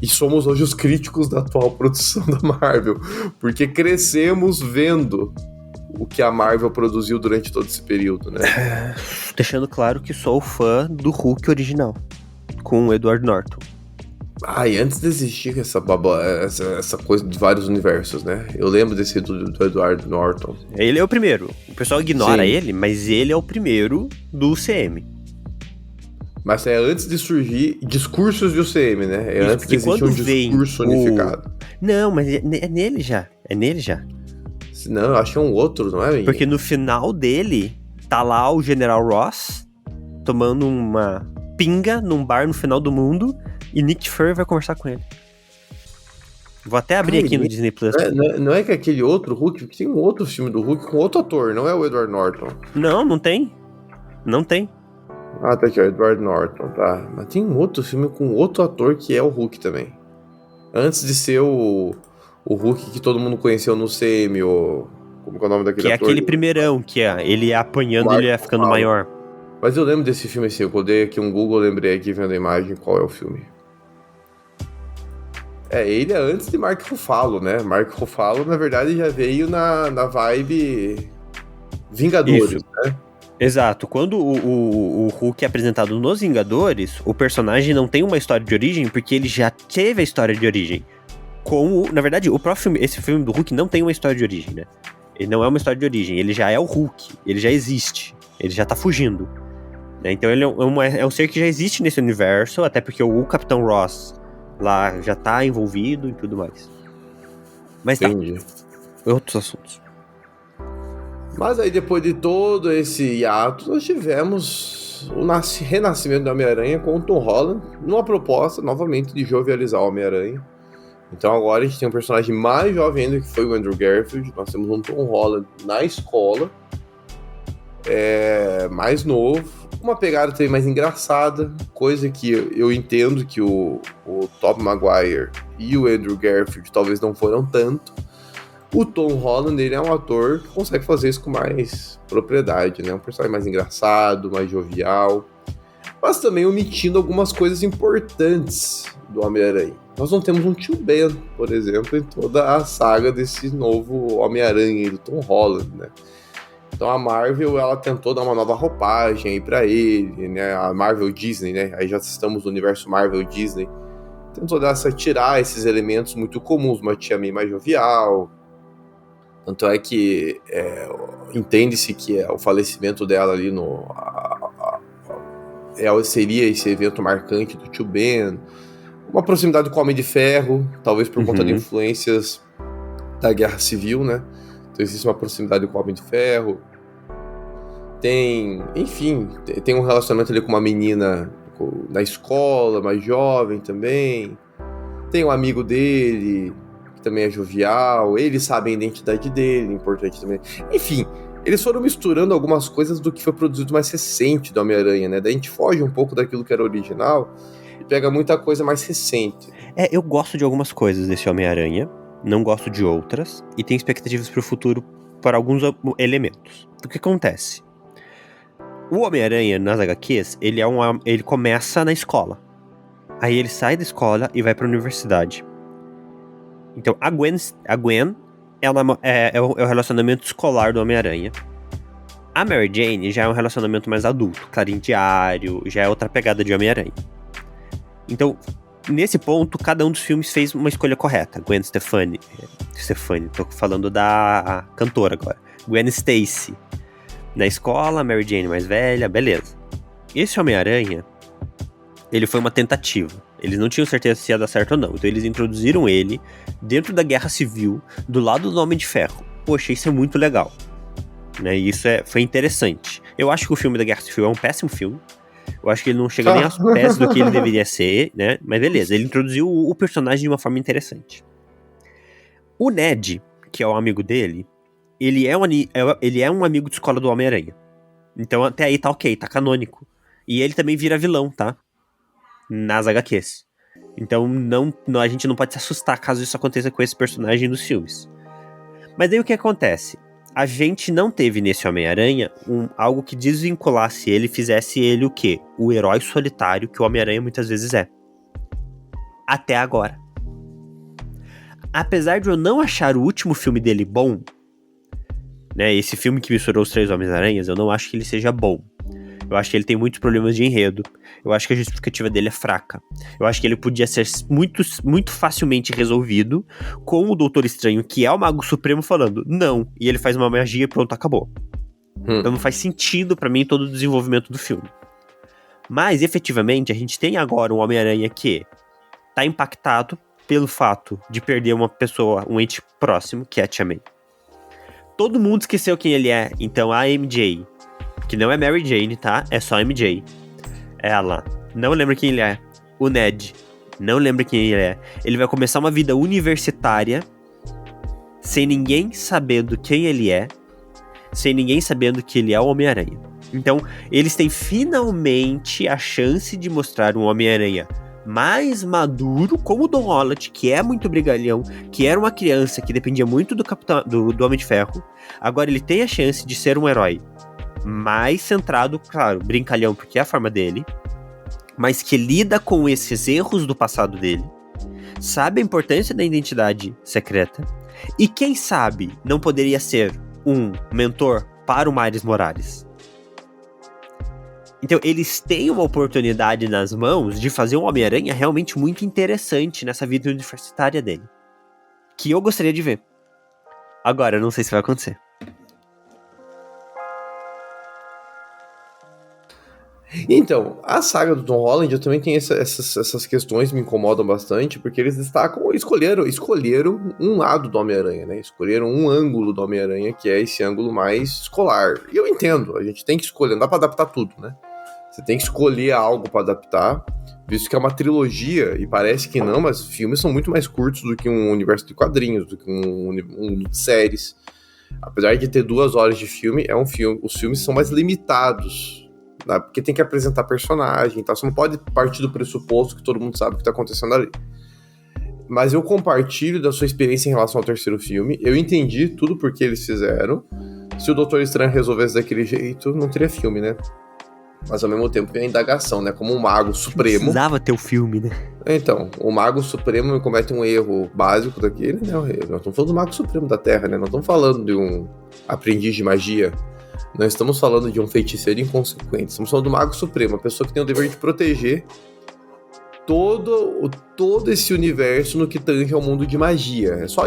E somos hoje os críticos da atual produção da Marvel, porque crescemos vendo o que a Marvel produziu durante todo esse período, né? Deixando claro que sou fã do Hulk original, com o Edward Norton. E antes de existir essa coisa de vários universos, né? Eu lembro desse do Edward Norton. Ele é o primeiro. O pessoal ignora Sim. ele, mas ele é o primeiro do UCM. Mas é antes de surgir discursos de UCM, né? É Isso, antes de existir um discurso unificado. Não, mas é nele já. É nele já. Não, eu acho que é um outro, não é, minha? Porque no final dele, tá lá o General Ross tomando uma pinga num bar no final do mundo e Nick Fury vai conversar com ele. Vou até abrir aqui no Disney Plus. Não é que aquele outro Hulk, porque tem um outro filme do Hulk com outro ator, não é o Edward Norton. Não tem. Não tem. Tá aqui, o Edward Norton, tá. Mas tem um outro filme com outro ator que é o Hulk também. Antes de ser o Hulk que todo mundo conheceu no CM, como que é o nome daquele Que é ator? aquele primeirão, que ele é apanhando e ele é ficando maior. Mas eu lembro desse filme assim, eu dei aqui um Google, lembrei aqui vendo a imagem qual é o filme. Ele é antes de Mark Ruffalo, né? Mark Ruffalo, na verdade, já veio na vibe Vingadores, Isso. né? Exato. Quando o Hulk é apresentado nos Vingadores, o personagem não tem uma história de origem, porque ele já teve a história de origem. Na verdade, o próprio filme, esse filme do Hulk não tem uma história de origem, né? Ele não é uma história de origem, ele já é o Hulk, ele já existe, ele já tá fugindo. Né? Então ele é um ser que já existe nesse universo, até porque o Capitão Ross lá já tá envolvido e tudo mais. Mas Entendi. tá, outros assuntos. Mas aí, depois de todo esse hiato, nós tivemos o renascimento do Homem-Aranha com o Tom Holland, numa proposta, novamente, de jovializar o Homem-Aranha. Então agora a gente tem um personagem mais jovem ainda, que foi o Andrew Garfield. Nós temos um Tom Holland na escola, mais novo, uma pegada também mais engraçada, coisa que eu entendo que o Tobey Maguire e o Andrew Garfield talvez não foram tanto. O Tom Holland, ele é um ator que consegue fazer isso com mais propriedade, né? Um personagem mais engraçado, mais jovial, mas também omitindo algumas coisas importantes do Homem-Aranha. Nós não temos um tio Ben, por exemplo, em toda a saga desse novo Homem-Aranha do Tom Holland, né? Então a Marvel, ela tentou dar uma nova roupagem aí pra ele, né? A Marvel Disney, né? Aí já estamos no universo Marvel Disney. tentou tirar esses elementos muito comuns, uma tia May mais jovial. Tanto é que entende-se que o falecimento dela ali seria esse evento marcante do tio Ben. Uma proximidade com o Homem de Ferro, talvez por conta de influências da Guerra Civil, né? Então existe uma proximidade com o Homem de Ferro. Tem um relacionamento ali com uma menina na escola, mais jovem também. Tem um amigo dele, que também é jovial. Eles sabem a identidade dele, importante também. Enfim, eles foram misturando algumas coisas do que foi produzido mais recente do Homem-Aranha, né? Daí a gente foge um pouco daquilo que era original e pega muita coisa mais recente. Eu gosto de algumas coisas desse Homem-Aranha, não gosto de outras, e tenho expectativas para o futuro para alguns elementos. O que acontece? O Homem-Aranha, nas HQs, ele começa na escola. Aí ele sai da escola e vai pra universidade. Então, a Gwen é o relacionamento escolar do Homem-Aranha. A Mary Jane já é um relacionamento mais adulto, clarim diário, já é outra pegada de Homem-Aranha. Então, nesse ponto, cada um dos filmes fez uma escolha correta. Gwen Stefani, tô falando da cantora agora. Gwen Stacy. Na escola, Mary Jane mais velha, beleza. Esse Homem-Aranha, ele foi uma tentativa. Eles não tinham certeza se ia dar certo ou não. Então eles introduziram ele dentro da Guerra Civil, do lado do Homem de Ferro. Poxa, isso é muito legal. Né? E isso foi interessante. Eu acho que o filme da Guerra Civil é um péssimo filme. Eu acho que ele não chega nem aos pés do que ele deveria ser, né? Mas beleza, ele introduziu o personagem de uma forma interessante. O Ned, que é o amigo dele, ele é um amigo de escola do Homem-Aranha. Então até aí tá ok, tá canônico. E ele também vira vilão, tá? Nas HQs. Então a gente não pode se assustar caso isso aconteça com esse personagem nos filmes. Mas aí o que acontece? A gente não teve nesse Homem-Aranha algo que desvinculasse ele, fizesse ele o quê? O herói solitário que o Homem-Aranha muitas vezes é. Até agora. Apesar de eu não achar o último filme dele bom, né, esse filme que misturou os 3 Homens-Aranhas, eu não acho que ele seja bom. Eu acho que ele tem muitos problemas de enredo. Eu acho que a justificativa dele é fraca. Eu acho que ele podia ser muito, muito facilmente resolvido com o Doutor Estranho, que é o Mago Supremo, falando não. E ele faz uma magia e pronto, acabou. Então não faz sentido pra mim todo o desenvolvimento do filme. Mas, efetivamente, a gente tem agora um Homem-Aranha que tá impactado pelo fato de perder uma pessoa, um ente próximo, que é a Tia May. Todo mundo esqueceu quem ele é. Então a MJ, que não é Mary Jane, tá? É só MJ. Ela não lembra quem ele é. O Ned não lembra quem ele é. Ele vai começar uma vida universitária sem ninguém sabendo quem ele é, sem ninguém sabendo que ele é o Homem-Aranha. Então, eles têm finalmente a chance de mostrar um Homem-Aranha mais maduro, como o Tom Holland, que é muito brigalhão, que era uma criança que dependia muito do Homem de Ferro. Agora ele tem a chance de ser um herói mais centrado, claro, brincalhão, porque é a forma dele, mas que lida com esses erros do passado dele, sabe a importância da identidade secreta, e quem sabe não poderia ser um mentor para o Miles Morales. Então eles têm uma oportunidade nas mãos de fazer um Homem-Aranha realmente muito interessante nessa vida universitária dele, que eu gostaria de ver. Agora, eu não sei se vai acontecer. Então, a saga do Tom Holland, eu também tenho essas questões que me incomodam bastante, porque eles escolheram um lado do Homem-Aranha, né? Escolheram um ângulo do Homem-Aranha, que é esse ângulo mais escolar. E eu entendo, a gente tem que escolher, não dá pra adaptar tudo, né? Você tem que escolher algo pra adaptar, visto que é uma trilogia, e parece que não, mas filmes são muito mais curtos do que um universo de quadrinhos, do que um de séries. Apesar de ter 2 horas de filme, os filmes são mais limitados, né? Porque tem que apresentar personagem, então você não pode partir do pressuposto que todo mundo sabe o que tá acontecendo ali. Mas eu compartilho da sua experiência em relação ao 3º filme, eu entendi tudo porque eles fizeram. Se o Doutor Estranho resolvesse daquele jeito, não teria filme, né? Mas ao mesmo tempo vem a indagação, né? Como um mago supremo. Precisava ter o filme, né? Então, o mago supremo comete um erro básico daquele, né? Nós estamos falando do mago supremo da Terra, né? Não estamos falando de um aprendiz de magia. Nós estamos falando de um feiticeiro inconsequente. Estamos falando do mago supremo, a pessoa que tem o dever de proteger todo esse universo no que tange ao mundo de magia. É só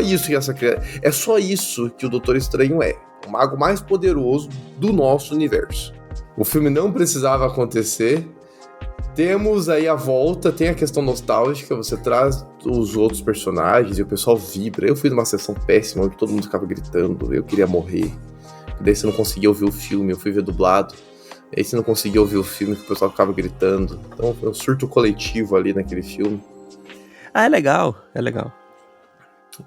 isso que o Doutor Estranho é. O mago mais poderoso do nosso universo. O filme não precisava acontecer. Temos aí a volta, tem a questão nostálgica, você traz os outros personagens e o pessoal vibra. Eu fui numa sessão péssima, onde todo mundo ficava gritando, eu queria morrer. Daí você não conseguia ouvir o filme, eu fui ver dublado. Aí você não conseguia ouvir o filme, que o pessoal ficava gritando. Então foi um surto coletivo ali naquele filme. Ah, é legal.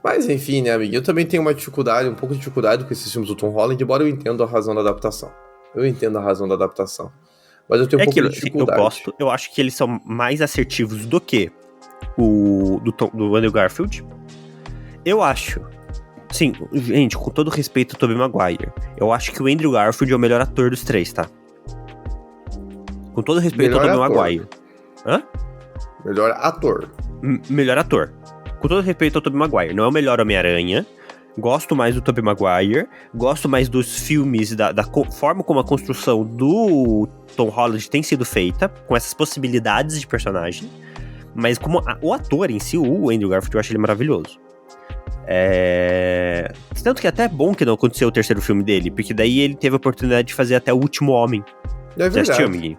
Mas enfim, né, amiguinho? Eu também tenho um pouco de dificuldade com esses filmes do Tom Holland, embora eu entenda a razão da adaptação. Mas eu tenho um pouco de dificuldade. Eu acho que eles são mais assertivos do que o do Andrew Garfield. Eu acho. Sim, gente, com todo respeito ao Tobey Maguire, eu acho que o Andrew Garfield é o melhor ator dos três, tá? Com todo respeito ao Tobey Maguire. Hã? Melhor ator. Melhor ator. Com todo respeito ao Tobey Maguire. Não é o melhor Homem-Aranha. Gosto mais do Tobey Maguire. Gosto mais dos filmes, da forma como a construção do Tom Holland tem sido feita, com essas possibilidades de personagem. Mas como o ator em si, o Andrew Garfield, eu acho ele maravilhoso. Tanto que até é bom que não aconteceu o terceiro filme dele, porque daí ele teve a oportunidade de fazer até O Último Homem. É verdade. Já assistiu, amiguinho?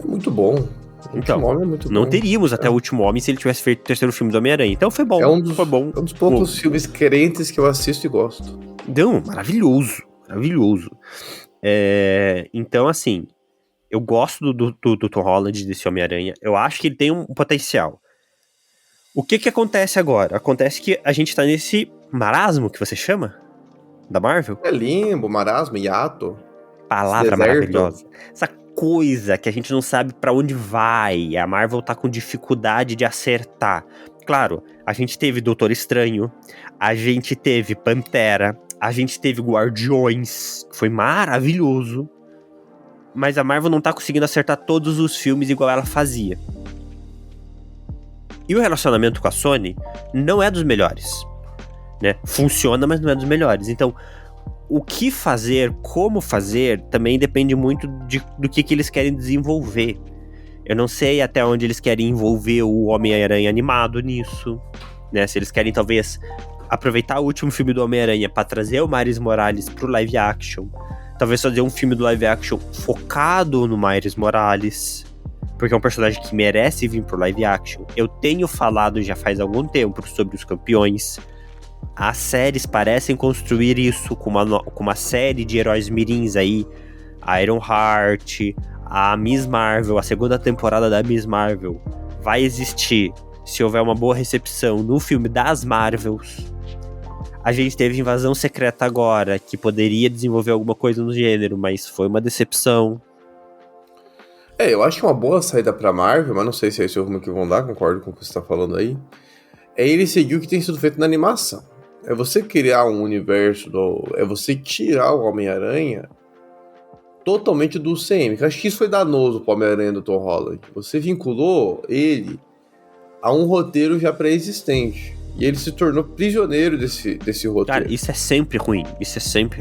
É muito bom. Então, é muito não bom. teríamos até O Último Homem se ele tivesse feito o terceiro filme do Homem-Aranha. Então foi bom. Foi bom. É um dos poucos filmes crentes que eu assisto e gosto. Não, maravilhoso. Então, assim, eu gosto do Tom Holland, desse Homem-Aranha. Eu acho que ele tem um potencial. O que acontece agora? Acontece que a gente tá nesse marasmo que você chama? Da Marvel? É limbo, marasmo, hiato. Palavra deserto. maravilhosa. Essa coisa que a gente não sabe pra onde vai. A Marvel tá com dificuldade de acertar. Claro, a gente teve Doutor Estranho, a gente teve Pantera, a gente teve Guardiões, que foi maravilhoso. Mas a Marvel não tá conseguindo acertar todos os filmes igual ela fazia. E o relacionamento com a Sony não é dos melhores, né? Funciona, mas não é dos melhores. Então, o que fazer, como fazer, também depende muito do que eles querem desenvolver. Eu não sei até onde eles querem envolver o Homem-Aranha animado nisso, né? Se eles querem, talvez, aproveitar o último filme do Homem-Aranha para trazer o Miles Morales pro live action. Talvez fazer um filme do live action focado no Miles Morales, porque é um personagem que merece vir pro live action. Eu tenho falado já faz algum tempo sobre os campeões. As séries parecem construir isso com uma série de heróis mirins aí. A Ironheart, a Miss Marvel, a segunda temporada da Miss Marvel vai existir se houver uma boa recepção no filme das Marvels. A gente teve Invasão Secreta agora, que poderia desenvolver alguma coisa no gênero, mas foi uma decepção. Eu acho que uma boa saída pra Marvel, mas não sei se é esse o rumo que vão dar, concordo com o que você tá falando aí, é ele seguir o que tem sido feito na animação. É você criar um universo, é você tirar o Homem-Aranha totalmente do CM. Eu acho que isso foi danoso pro Homem-Aranha do Tom Holland. Você vinculou ele a um roteiro já pré-existente. E ele se tornou prisioneiro desse roteiro. Cara, isso é sempre ruim.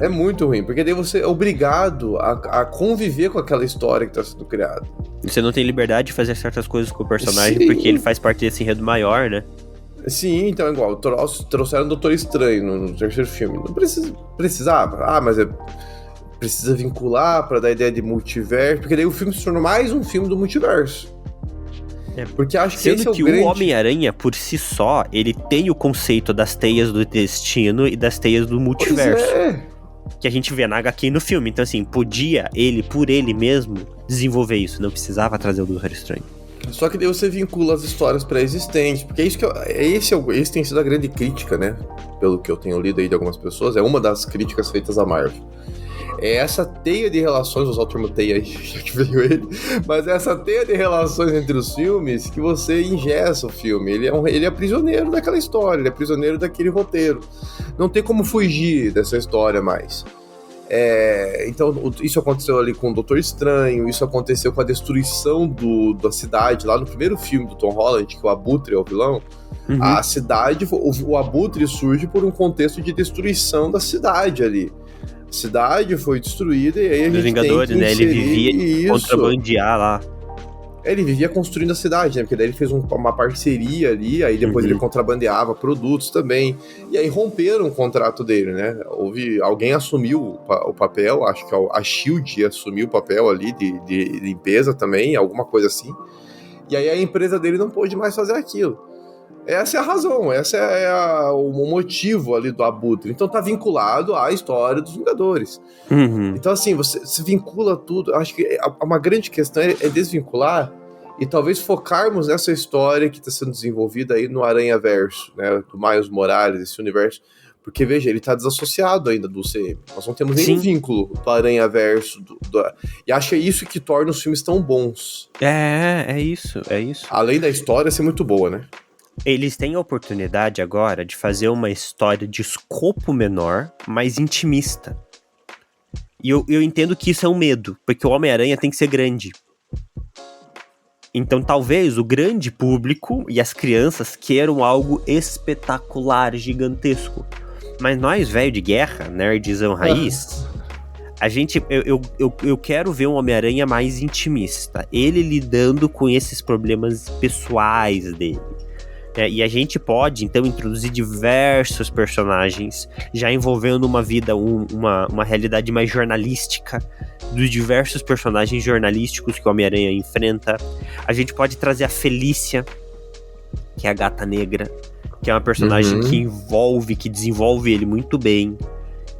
É muito ruim, porque daí você é obrigado a conviver com aquela história que tá sendo criada. Você não tem liberdade de fazer certas coisas com o personagem, Sim. porque ele faz parte desse enredo maior, né? Sim, então é igual. Trouxeram o Doutor Estranho no terceiro filme. Não precisava. Mas precisa vincular pra dar a ideia de multiverso, porque daí o filme se tornou mais um filme do multiverso. Porque acho que esse é o grande... o Homem-Aranha, por si só, ele tem o conceito das teias do destino e das teias do multiverso. Que a gente vê na HQ e no filme. Então, assim, podia ele, por ele mesmo, desenvolver isso. Não precisava trazer o Doutor Estranho. Só que daí você vincula as histórias pré-existentes. Porque é isso que esse tem sido a grande crítica, né? Pelo que eu tenho lido aí de algumas pessoas. É uma das críticas feitas à Marvel. É essa teia de relações, vou usar o termo teia aí, já que veio ele, mas é essa teia de relações entre os filmes que você ingessa o filme. Ele é prisioneiro daquela história, ele é prisioneiro daquele roteiro. Não tem como fugir dessa história mais. Então, isso aconteceu ali com o Doutor Estranho, isso aconteceu com a destruição da cidade, lá no primeiro filme do Tom Holland, que o Abutre é o vilão. Uhum. A cidade, o Abutre surge por um contexto de destruição da cidade ali. A cidade foi destruída e aí a gente Vingadores, tem que né? Ele vivia contrabandear lá. Ele vivia construindo a cidade, né? Porque daí ele fez uma parceria ali, aí depois ele contrabandeava produtos também. E aí romperam o contrato dele, né? Alguém assumiu o papel, acho que a SHIELD assumiu o papel ali de limpeza também, alguma coisa assim. E aí a empresa dele não pôde mais fazer aquilo. Essa é a razão, o motivo ali do Abutre. Então tá vinculado à história dos Vingadores. Então assim, você se vincula tudo. Acho que uma grande questão é desvincular e talvez focarmos nessa história que está sendo desenvolvida aí no Aranhaverso, né, do Miles Morales, esse universo. Porque, veja, ele tá desassociado ainda do CM. Nós não temos nenhum vínculo do Aranhaverso. E acho que é isso que torna os filmes tão bons. É isso. Além da história ser muito boa, né? Eles têm a oportunidade agora de fazer uma história de escopo menor, mais intimista. E eu entendo que isso é um medo, porque o Homem-Aranha tem que ser grande. Então talvez o grande público e as crianças queiram algo espetacular, gigantesco. Mas nós, velho de guerra, nerdzão raiz, eu quero ver um Homem-Aranha mais intimista. Ele lidando com esses problemas pessoais dele. E a gente pode, então, introduzir diversos personagens, já envolvendo uma vida, uma realidade mais jornalística, dos diversos personagens jornalísticos que o Homem-Aranha enfrenta. A gente pode trazer a Felícia, que é a Gata Negra, que é uma personagem que desenvolve ele muito bem,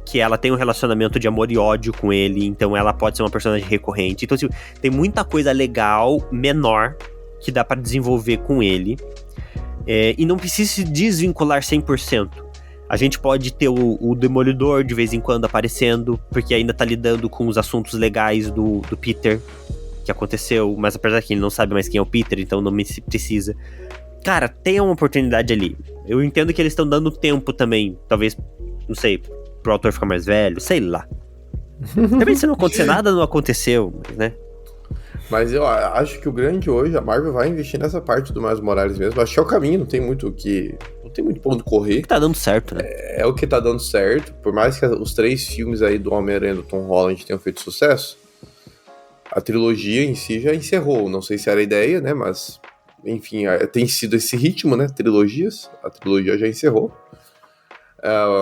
que ela tem um relacionamento de amor e ódio com ele, então ela pode ser uma personagem recorrente. Então, assim, tem muita coisa legal, menor, que dá pra desenvolver com ele. E não precisa se desvincular 100%. A gente pode ter o Demolidor de vez em quando aparecendo, porque ainda tá lidando com os assuntos legais do Peter, que aconteceu, mas apesar que ele não sabe mais quem é o Peter, então não precisa. Cara, tem uma oportunidade ali. Eu entendo que eles estão dando tempo também, talvez, não sei, pro autor ficar mais velho, sei lá. Também se não acontecer nada, não aconteceu, né? Mas eu acho que o grande hoje, a Marvel vai investir nessa parte do Miles Morales mesmo. Acho que é o caminho, não tem muito pra onde correr. É o que tá dando certo, né? É o que tá dando certo. Por mais que os 3 filmes aí do Homem-Aranha do Tom Holland tenham feito sucesso, a trilogia em si já encerrou. Não sei se era a ideia, né? Mas, enfim, tem sido esse ritmo, né? Trilogias. A trilogia já encerrou.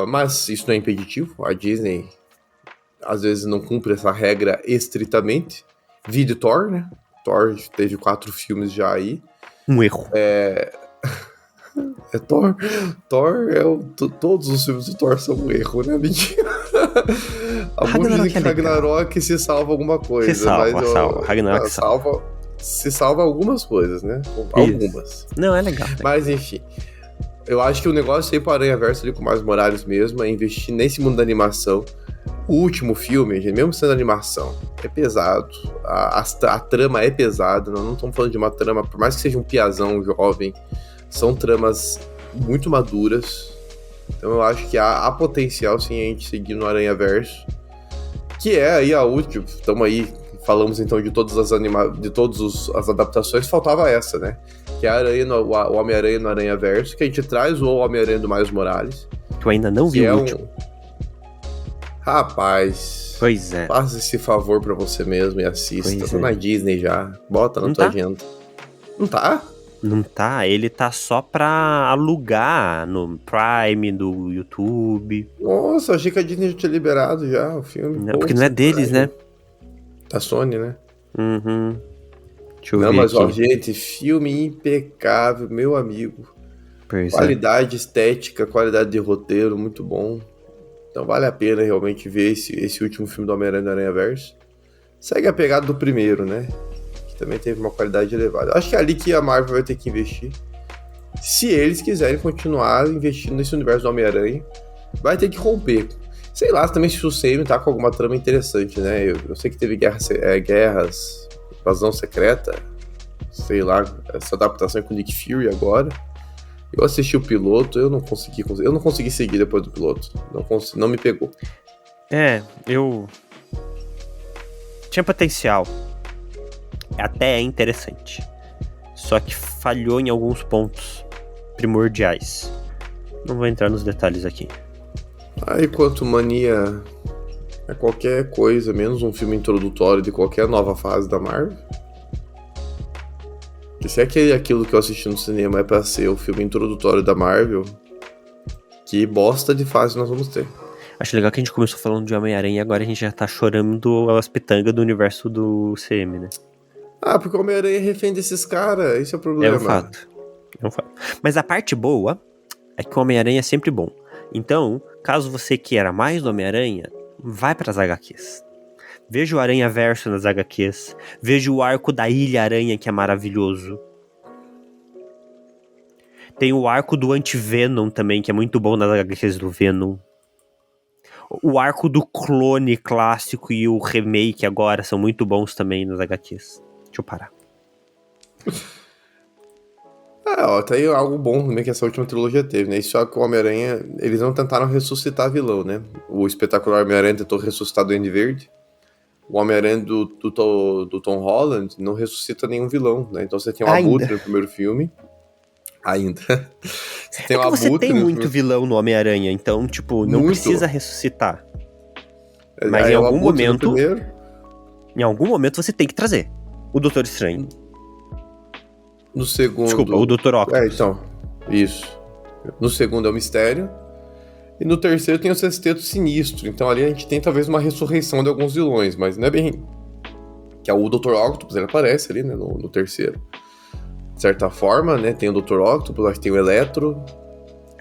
Mas isso não é impeditivo. A Disney, às vezes, não cumpre essa regra estritamente. Vide Thor, né? Thor teve 4 filmes já aí. Um erro. Thor. Todos os filmes do Thor são um erro, né, amiguinho? Alguns dizem que Ragnarok se salva alguma coisa. Salva. Ragnarok se salva algumas coisas, né? Algumas. Isso. Não, é legal. Mas, enfim. Eu acho que o negócio aí pro Aranhaverso ali com o Miles Morales mesmo é investir nesse mundo da animação. O último filme, mesmo sendo animação, é pesado. A trama é pesada. Nós não estamos falando de uma trama, por mais que seja um piazão jovem, são tramas muito maduras. Então eu acho que há potencial sim a gente seguir no Aranhaverso. Que é aí a última. Estamos aí, falamos então de todas as adaptações, faltava essa, né? Que é o Homem-Aranha no Aranhaverso, que a gente traz o Homem-Aranha do Miles Morales. Que eu ainda não vi o último. Rapaz, pois é. Faça esse favor pra você mesmo e assista. Tá na Disney já. Bota na tua agenda. Não tá? Não tá. Ele tá só pra alugar no Prime, do YouTube. Nossa, achei que a Disney já tinha liberado já o filme. Não, porque não é deles, né? Da Sony, né? Deixa eu ver mas aqui. Ó, gente, filme impecável, meu amigo. Pois qualidade estética, qualidade de roteiro, muito bom. Então vale a pena realmente ver esse último filme do Homem-Aranha do Aranhaverso. Segue a pegada do primeiro, né? Que também teve uma qualidade elevada. Acho que é ali que a Marvel vai ter que investir. Se eles quiserem continuar investindo nesse universo do Homem-Aranha, vai ter que romper. Sei lá, também se o Sam tá com alguma trama interessante, né? Eu sei que teve guerras, invasão secreta, sei lá, essa adaptação com o Nick Fury agora. Eu assisti o piloto, eu não consegui seguir depois do piloto. Não me pegou. Eu tinha potencial. Até é interessante. Só que falhou em alguns pontos primordiais. Não vou entrar nos detalhes aqui. Aí, quanto mania é qualquer coisa, menos um filme introdutório de qualquer nova fase da Marvel. se aquilo que eu assisti no cinema é pra ser o filme introdutório da Marvel, que bosta de fase nós vamos ter. Acho legal que a gente começou falando de Homem-Aranha e agora a gente já tá chorando as pitangas do universo do CM, né? Ah, porque o Homem-Aranha é refém desses caras, esse é o problema. É um fato. Mas a parte boa é que o Homem-Aranha é sempre bom. Então, caso você queira mais do Homem-Aranha, vai pras HQs. Veja o Aranha-Verso nas HQs. Veja o arco da Ilha-Aranha, que é maravilhoso. Tem o arco do Anti-Venom também, que é muito bom nas HQs do Venom. O arco do clone clássico e o remake agora são muito bons também nas HQs. Deixa eu parar. Tá aí algo bom também que essa última trilogia teve, né? Só que o Homem-Aranha, eles não tentaram ressuscitar vilão, né? O espetacular Homem-Aranha tentou ressuscitar o Duende Verde. O Homem-Aranha do Tom Holland não ressuscita nenhum vilão, né? Então você tem o Abutre no primeiro filme. Ainda. Você tem você tem muito vilão no Homem-Aranha, então, tipo, não precisa ressuscitar. Mas em algum momento... Em algum momento você tem que trazer o Doutor Estranho. No segundo... Desculpa, o Dr. Octopus. Então, isso. No segundo é o Mistério. E no terceiro tem o Sexteto Sinistro. Então ali a gente tem talvez uma ressurreição de alguns vilões, mas não é bem... Que é o Dr. Octopus, ele aparece ali, né, no terceiro. De certa forma, né, tem o Dr. Octopus, acho que tem o Eletro.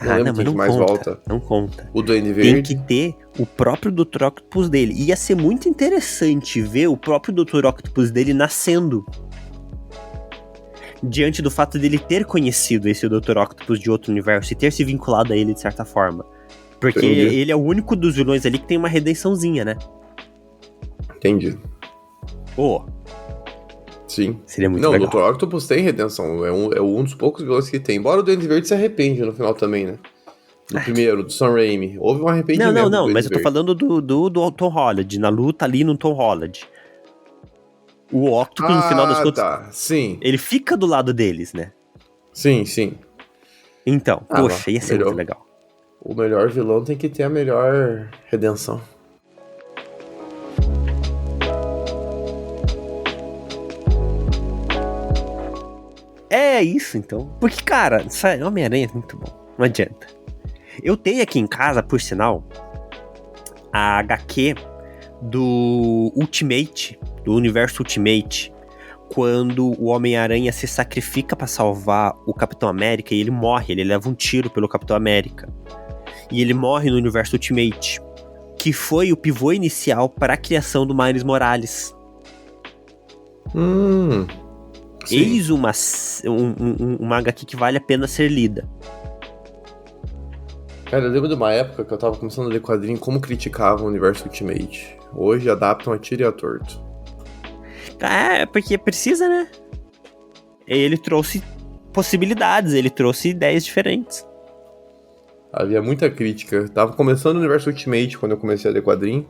Não lembro quem mais volta. Não conta. O Duende Verde. Tem que ter o próprio Dr. Octopus dele. Ia ser muito interessante ver o próprio Dr. Octopus dele nascendo. Diante do fato dele ter conhecido esse Dr. Octopus de outro universo e ter se vinculado a ele de certa forma. Porque ele é o único dos vilões ali que tem uma redençãozinha, né? Entendi. Sim. Seria muito legal. Não, o Dr. Octopus tem redenção. É um dos poucos vilões que tem. Embora o Duende Verde se arrepende no final também, né? No primeiro, do Sam Raimi. Houve um arrependimento. Não, mas eu tô falando do Tom Holland, na luta ali no Tom Holland. O Octopus, no final das contas, tá. Sim. Ele fica do lado deles, né? Sim. Então, poxa, ia ser muito legal. O melhor vilão tem que ter a melhor redenção. É isso, então. Porque, cara, Homem-Aranha é muito bom. Não adianta. Eu tenho aqui em casa, por sinal, a HQ do Ultimate, do universo Ultimate, quando o Homem-Aranha se sacrifica pra salvar o Capitão América e ele morre, ele leva um tiro pelo Capitão América. E ele morre no universo Ultimate, que foi o pivô inicial para a criação do Miles Morales. Eis uma HQ que vale a pena ser lida. Cara, eu lembro de uma época que eu tava começando a ler quadrinho como criticavam o universo Ultimate. Hoje adaptam a tiro e a torto. É, porque precisa, né? Ele trouxe possibilidades, ele trouxe ideias diferentes. Havia muita crítica. Tava começando o universo Ultimate quando eu comecei a ler quadrinho.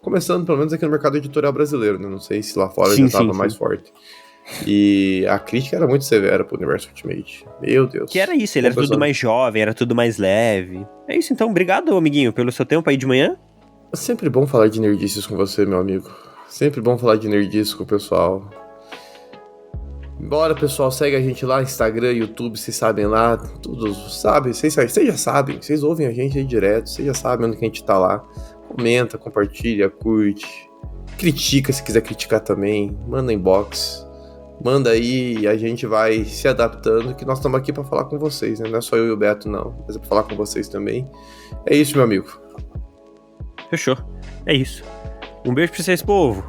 Começando, pelo menos, aqui no mercado editorial brasileiro, né? Não sei se lá fora já tava mais forte. E a crítica era muito severa pro universo Ultimate. Meu Deus. Que era isso, ele era tudo mais jovem, era tudo mais leve. É isso, então. Obrigado, amiguinho, pelo seu tempo aí de manhã. É sempre bom falar de nerdices com você, meu amigo. Sempre bom falar de nerdices com o pessoal. Bora, pessoal, segue a gente lá, Instagram, YouTube, vocês sabem lá, tudo sabe, vocês já sabem, vocês ouvem a gente aí direto, vocês já sabem onde que a gente tá lá. Comenta, compartilha, curte, critica se quiser criticar também, manda inbox, manda aí e a gente vai se adaptando, que nós estamos aqui pra falar com vocês, né? Não é só eu e o Beto, não, mas é pra falar com vocês também. É isso, meu amigo. Fechou, é isso. Um beijo pra vocês, povo.